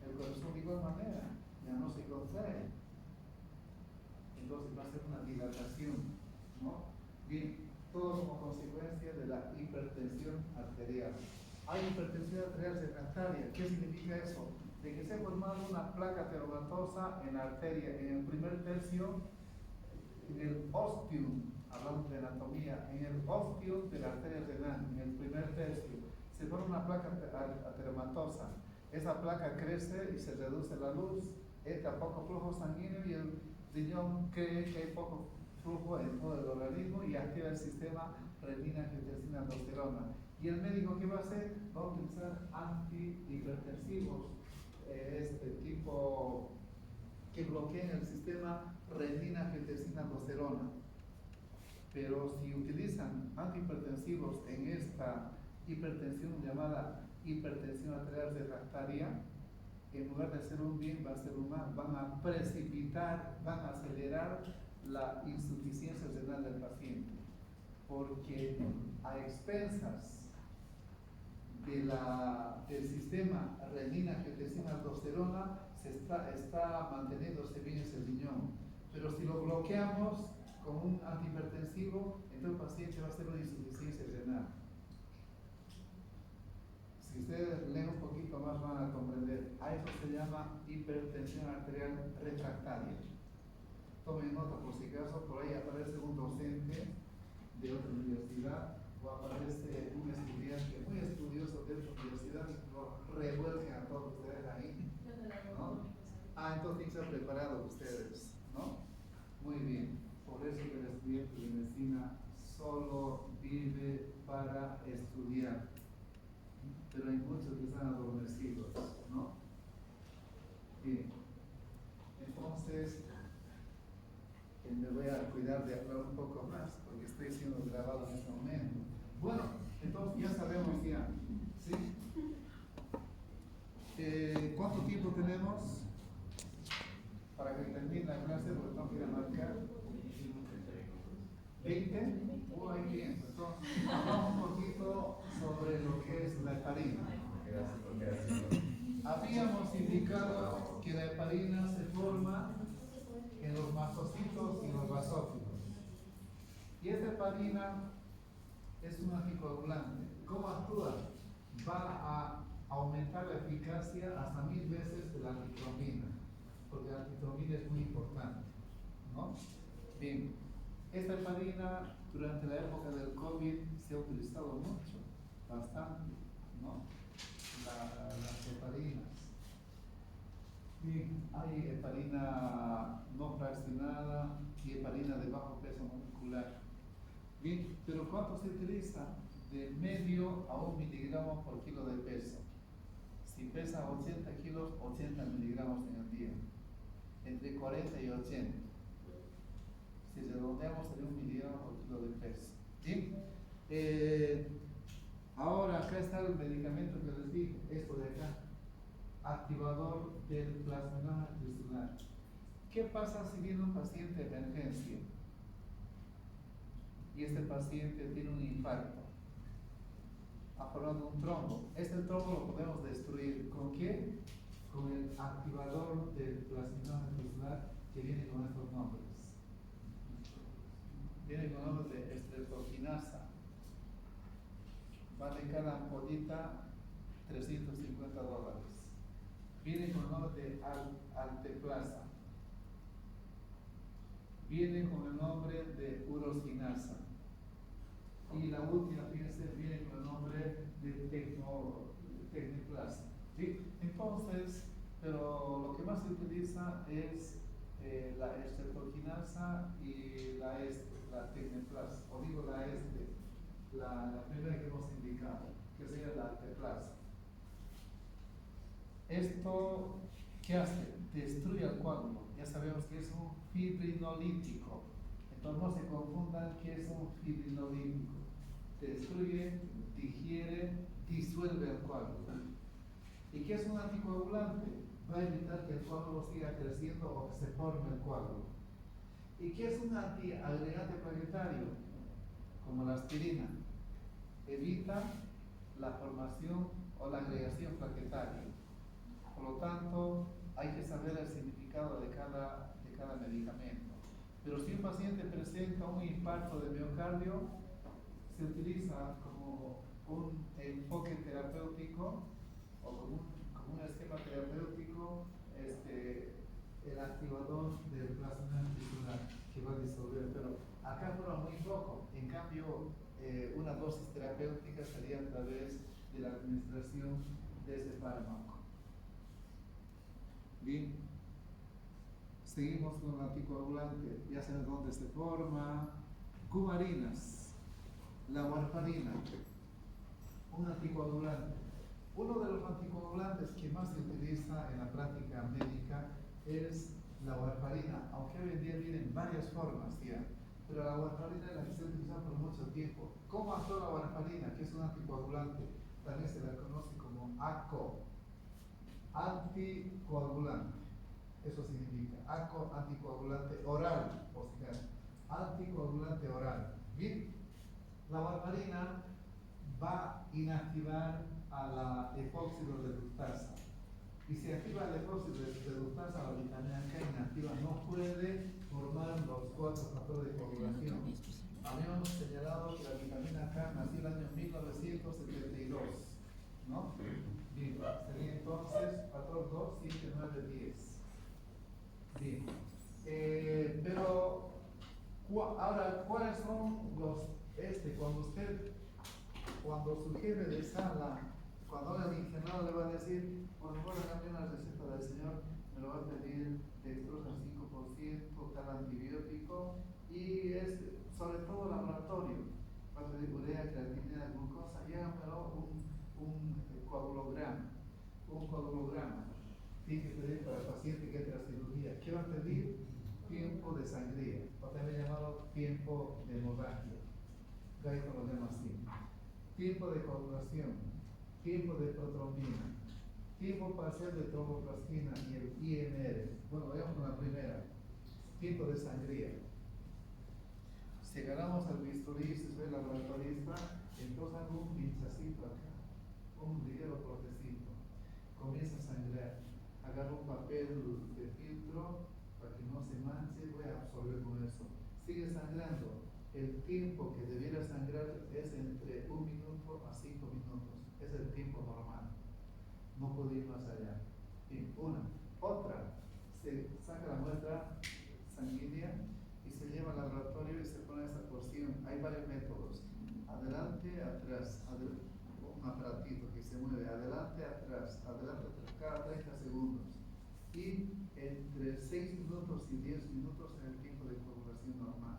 El corazón de igual manera, ya no se contrae. Entonces va a ser una dilatación, ¿no? Bien, todo como consecuencia de la hipertensión arterial. Hay hipertensión arterial refractaria. ¿Qué significa eso? De que se ha formado una placa ateromatosa en la arteria, en el primer tercio, en el ostium, hablamos de anatomía, en el ostium de la arteria renal, en el primer tercio, se forma una placa ateromatosa. Esa placa crece y se reduce la luz, entra poco flujo sanguíneo y el riñón cree que hay poco flujo en todo el organismo y activa el sistema renina-angiotensina-aldosterona. ¿Y el médico qué va a hacer? Va a utilizar antihipertensivos, tipo que bloqueen el sistema renina-angiotensina-aldosterona. Pero si utilizan antihipertensivos en esta hipertensión llamada hipertensión arterial refractaria, en lugar de hacer un bien, va a hacer un mal. Van a precipitar, van a acelerar la insuficiencia renal del paciente, porque a expensas del sistema renina-angiotensina-aldosterona está manteniéndose bien ese riñón. Pero si lo bloqueamos con un antihipertensivo, entonces el paciente va a tener una insuficiencia renal. Si ustedes leen un poquito más van a comprender. A eso se llama hipertensión arterial refractaria. Tomen nota por si acaso, por ahí aparece un docente de otra universidad o aparece un estudiante muy estudioso de otra universidad y lo revuelven a todos ustedes ahí, ¿no? Ah, entonces tienen que ser preparados ustedes, ¿no? Muy bien. Por eso que el estudiante de medicina solo vive para estudiar. Pero hay muchos que están adormecidos, ¿no? Bien. Entonces, me voy a cuidar de hablar un poco más, porque estoy siendo grabado en este momento. Bueno, entonces ya sabemos ya, ¿sí? ¿Cuánto tiempo tenemos para que termine la clase? Porque no quiero marcar. ¿20? Muy bien. Entonces, hablamos un poquito sobre lo que es la heparina. Habíamos indicado que la heparina se forma en los mastocitos y los basófilos. Y esta heparina es un anticoagulante. ¿Cómo actúa? Va a aumentar la eficacia hasta 1000 veces de la antitrombina, porque la antitrombina es muy importante, ¿no? Bien, esta heparina durante la época del COVID se ha utilizado mucho, bastante, ¿no? Las heparinas. Bien, hay heparina no fraccionada y heparina de bajo peso molecular. Bien, pero ¿cuánto se utiliza? De medio a 1 miligramo por kilo de peso. Si pesa 80 kilos, 80 miligramos en el día. Entre 40 y 80. Si redondeamos, sería 1 miligramo por kilo de peso. Bien. Ahora acá está el medicamento que les dije, esto de acá. Activador del plasminógeno tisular. ¿Qué pasa si viene un paciente de emergencia y este paciente tiene un infarto? Ha formado un trombo. Este trombo lo podemos destruir. ¿Con qué? Con el activador del plasminógeno tisular que viene con estos nombres. Viene con nombres de estreptokinasa. Vale cada ampollita $350. Viene con el nombre de alteplasa. Viene con el nombre de urosinasa. Y la última, fíjense, viene con el nombre de tecniplasa. ¿Sí? Entonces, pero lo que más se utiliza es la estreptokinasa y la tecniplasa. O digo la primera que hemos indicado, que sería la alteplasa. Esto, ¿qué hace? Destruye el coágulo. Ya sabemos que es un fibrinolítico. Entonces no se confundan que es un fibrinolítico. Destruye, digiere, disuelve el coágulo. ¿Y qué es un anticoagulante? Va a evitar que el coágulo siga creciendo o que se forme el coágulo. ¿Y qué es un antiagregante plaquetario? Como la aspirina. Evita la formación o la agregación plaquetaria. Por lo tanto, hay que saber el significado de cada medicamento. Pero si un paciente presenta un infarto de miocardio, se utiliza como un enfoque terapéutico o como un esquema terapéutico el activador del plasma tisular que va a disolver. Pero acá fuera muy poco. En cambio, una dosis terapéutica sería a través de la administración de este fármaco. Bien, seguimos con el anticoagulante. Ya saben dónde se forma. Cumarinas, la warfarina, un anticoagulante. Uno de los anticoagulantes que más se utiliza en la práctica médica es la warfarina, aunque hoy en día vienen varias formas ya, pero la warfarina es la que se ha utilizado por mucho tiempo. ¿Cómo actúa la warfarina, que es un anticoagulante? También se la conoce como ACO, anticoagulante. Eso significa ACO, anticoagulante oral, o sea, anticoagulante oral. Bien, la warfarina va a inactivar a la epóxido reductasa. Y si activa el depósito de reductasa, la vitamina K inactiva no puede formar los 4 factores de coagulación. Habíamos señalado que la vitamina K nació el año 1972, ¿no? Bien, sería entonces factor 2, 7, 9, 10. Bien. Pero, ahora, ¿cuáles son los, cuando su jefe de sala, cuando el ingeniero le va a decir, por favor, hágame una receta del señor, me lo va a pedir dextrosa 5%, tal antibiótico, y es sobre todo laboratorio, va a pedir urea, creatinina, glucosa, y hágamelo un coagulograma, tiene que pedir para el paciente que entre a cirugía. ¿Qué va a pedir? Tiempo de sangría, o también llamado tiempo de hemorragia. Gaito lo llama así. Tiempo de coagulación, tiempo de protrombina, tiempo parcial de tromboplastina y el INR. Bueno, vayamos con la primera. Tiempo de sangría. Si agarramos al bisturí, si soy laboratorista, entonces hago un pinchacito acá, un ligero cortecito. Comienza a sangrar. Agarro un papel de filtro para que no se manche, voy a absorber con eso. Sigue sangrando. El tiempo que debiera sangrar es entre 1 minuto a 5 minutos. Es el tiempo normal. No puede ir más allá. Bien, una. Otra, se saca la muestra sanguínea y se lleva al laboratorio y se pone esa porción. Hay varios métodos. Adelante, atrás. Un aparatito que se mueve. Adelante, atrás. Cada 30 segundos. Y entre 6 minutos y 10 minutos en el tiempo de coagulación normal.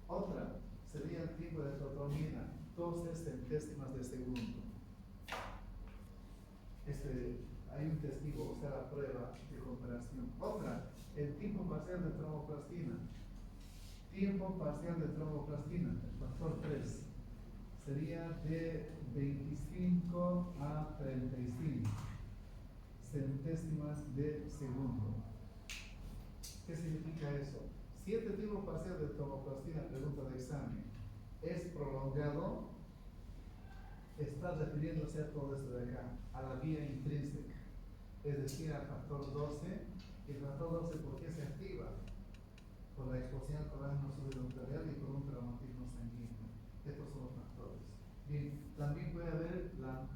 Otra sería el tiempo de protrombina, 12 centésimas de segundo. Hay un testigo, o sea, la prueba de comparación. Otra, el tiempo parcial de tromboplastina. Tiempo parcial de tromboplastina, el factor 3, sería de 25 a 35 centésimas de segundo. ¿Qué significa eso? Si este tiempo parcial de tromboplastina, pregunta de examen, es prolongado, está refiriéndose a todo esto de acá, a la vía intrínseca, es decir, al factor 12. ¿El factor 12 por qué se activa? Por la exposición al colágeno subnuclear y por un traumatismo sanguíneo. Estos son los factores. Bien, también puede haber la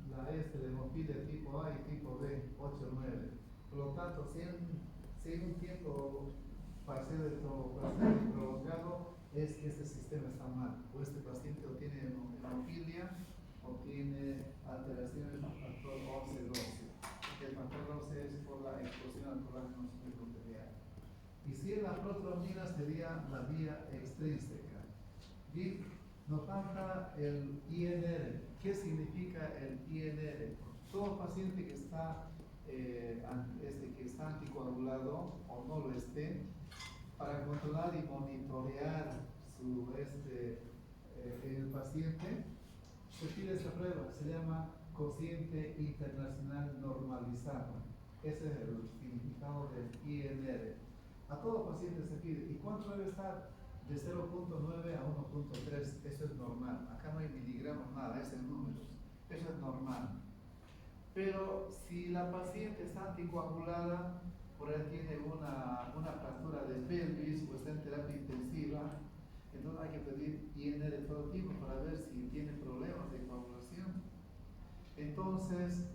hemofilia tipo A y tipo B, 8 o 9. Por lo tanto, si hay un tiempo parcial de tromboplastina prolongado, es que este sistema está mal, o este paciente o tiene hemofilia o tiene alteraciones del factor 11-12. El factor 12 es por la exposición al colágeno subnuclear. Y si es la protrombina, sería la vía extrínseca. Bien, nos falta el INR. ¿Qué significa el INR? Todo paciente que está anticoagulado o no lo esté, para controlar y monitorear el paciente, se pide esta prueba, se llama cociente internacional normalizado. Ese es el significado del INR. A todo paciente se pide. ¿Y cuánto debe estar? De 0.9 a 1.3, eso es normal. Acá no hay miligramos, nada, es el número. Eso es normal. Pero si la paciente está anticoagulada, por ahí tiene una fractura de pelvis o está en terapia intensiva, entonces hay que pedir INR todo tipo para ver si tiene problemas de coagulación. Entonces,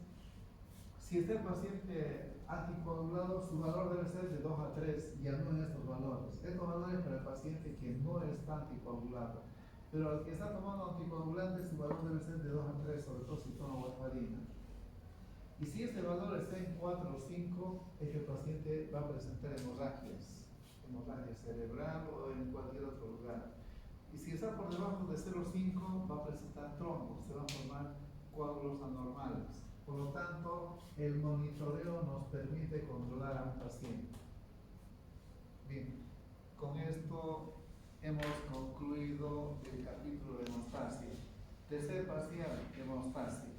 si está el paciente anticoagulado, su valor debe ser de 2 a 3, ya no en estos valores. Estos valores para el paciente que no está anticoagulado. Pero al que está tomando anticoagulantes, su valor debe ser de 2 a 3, sobre todo si toma warfarina. Y si este valor está en 4 o 5, es que el paciente va a presentar hemorragia cerebral o en cualquier otro lugar. Y si está por debajo de 0,5, va a presentar trombos, se van a formar coágulos anormales. Por lo tanto, el monitoreo nos permite controlar a un paciente. Bien, con esto hemos concluido el capítulo de hemostasia. Tercer parcial, hemostasia.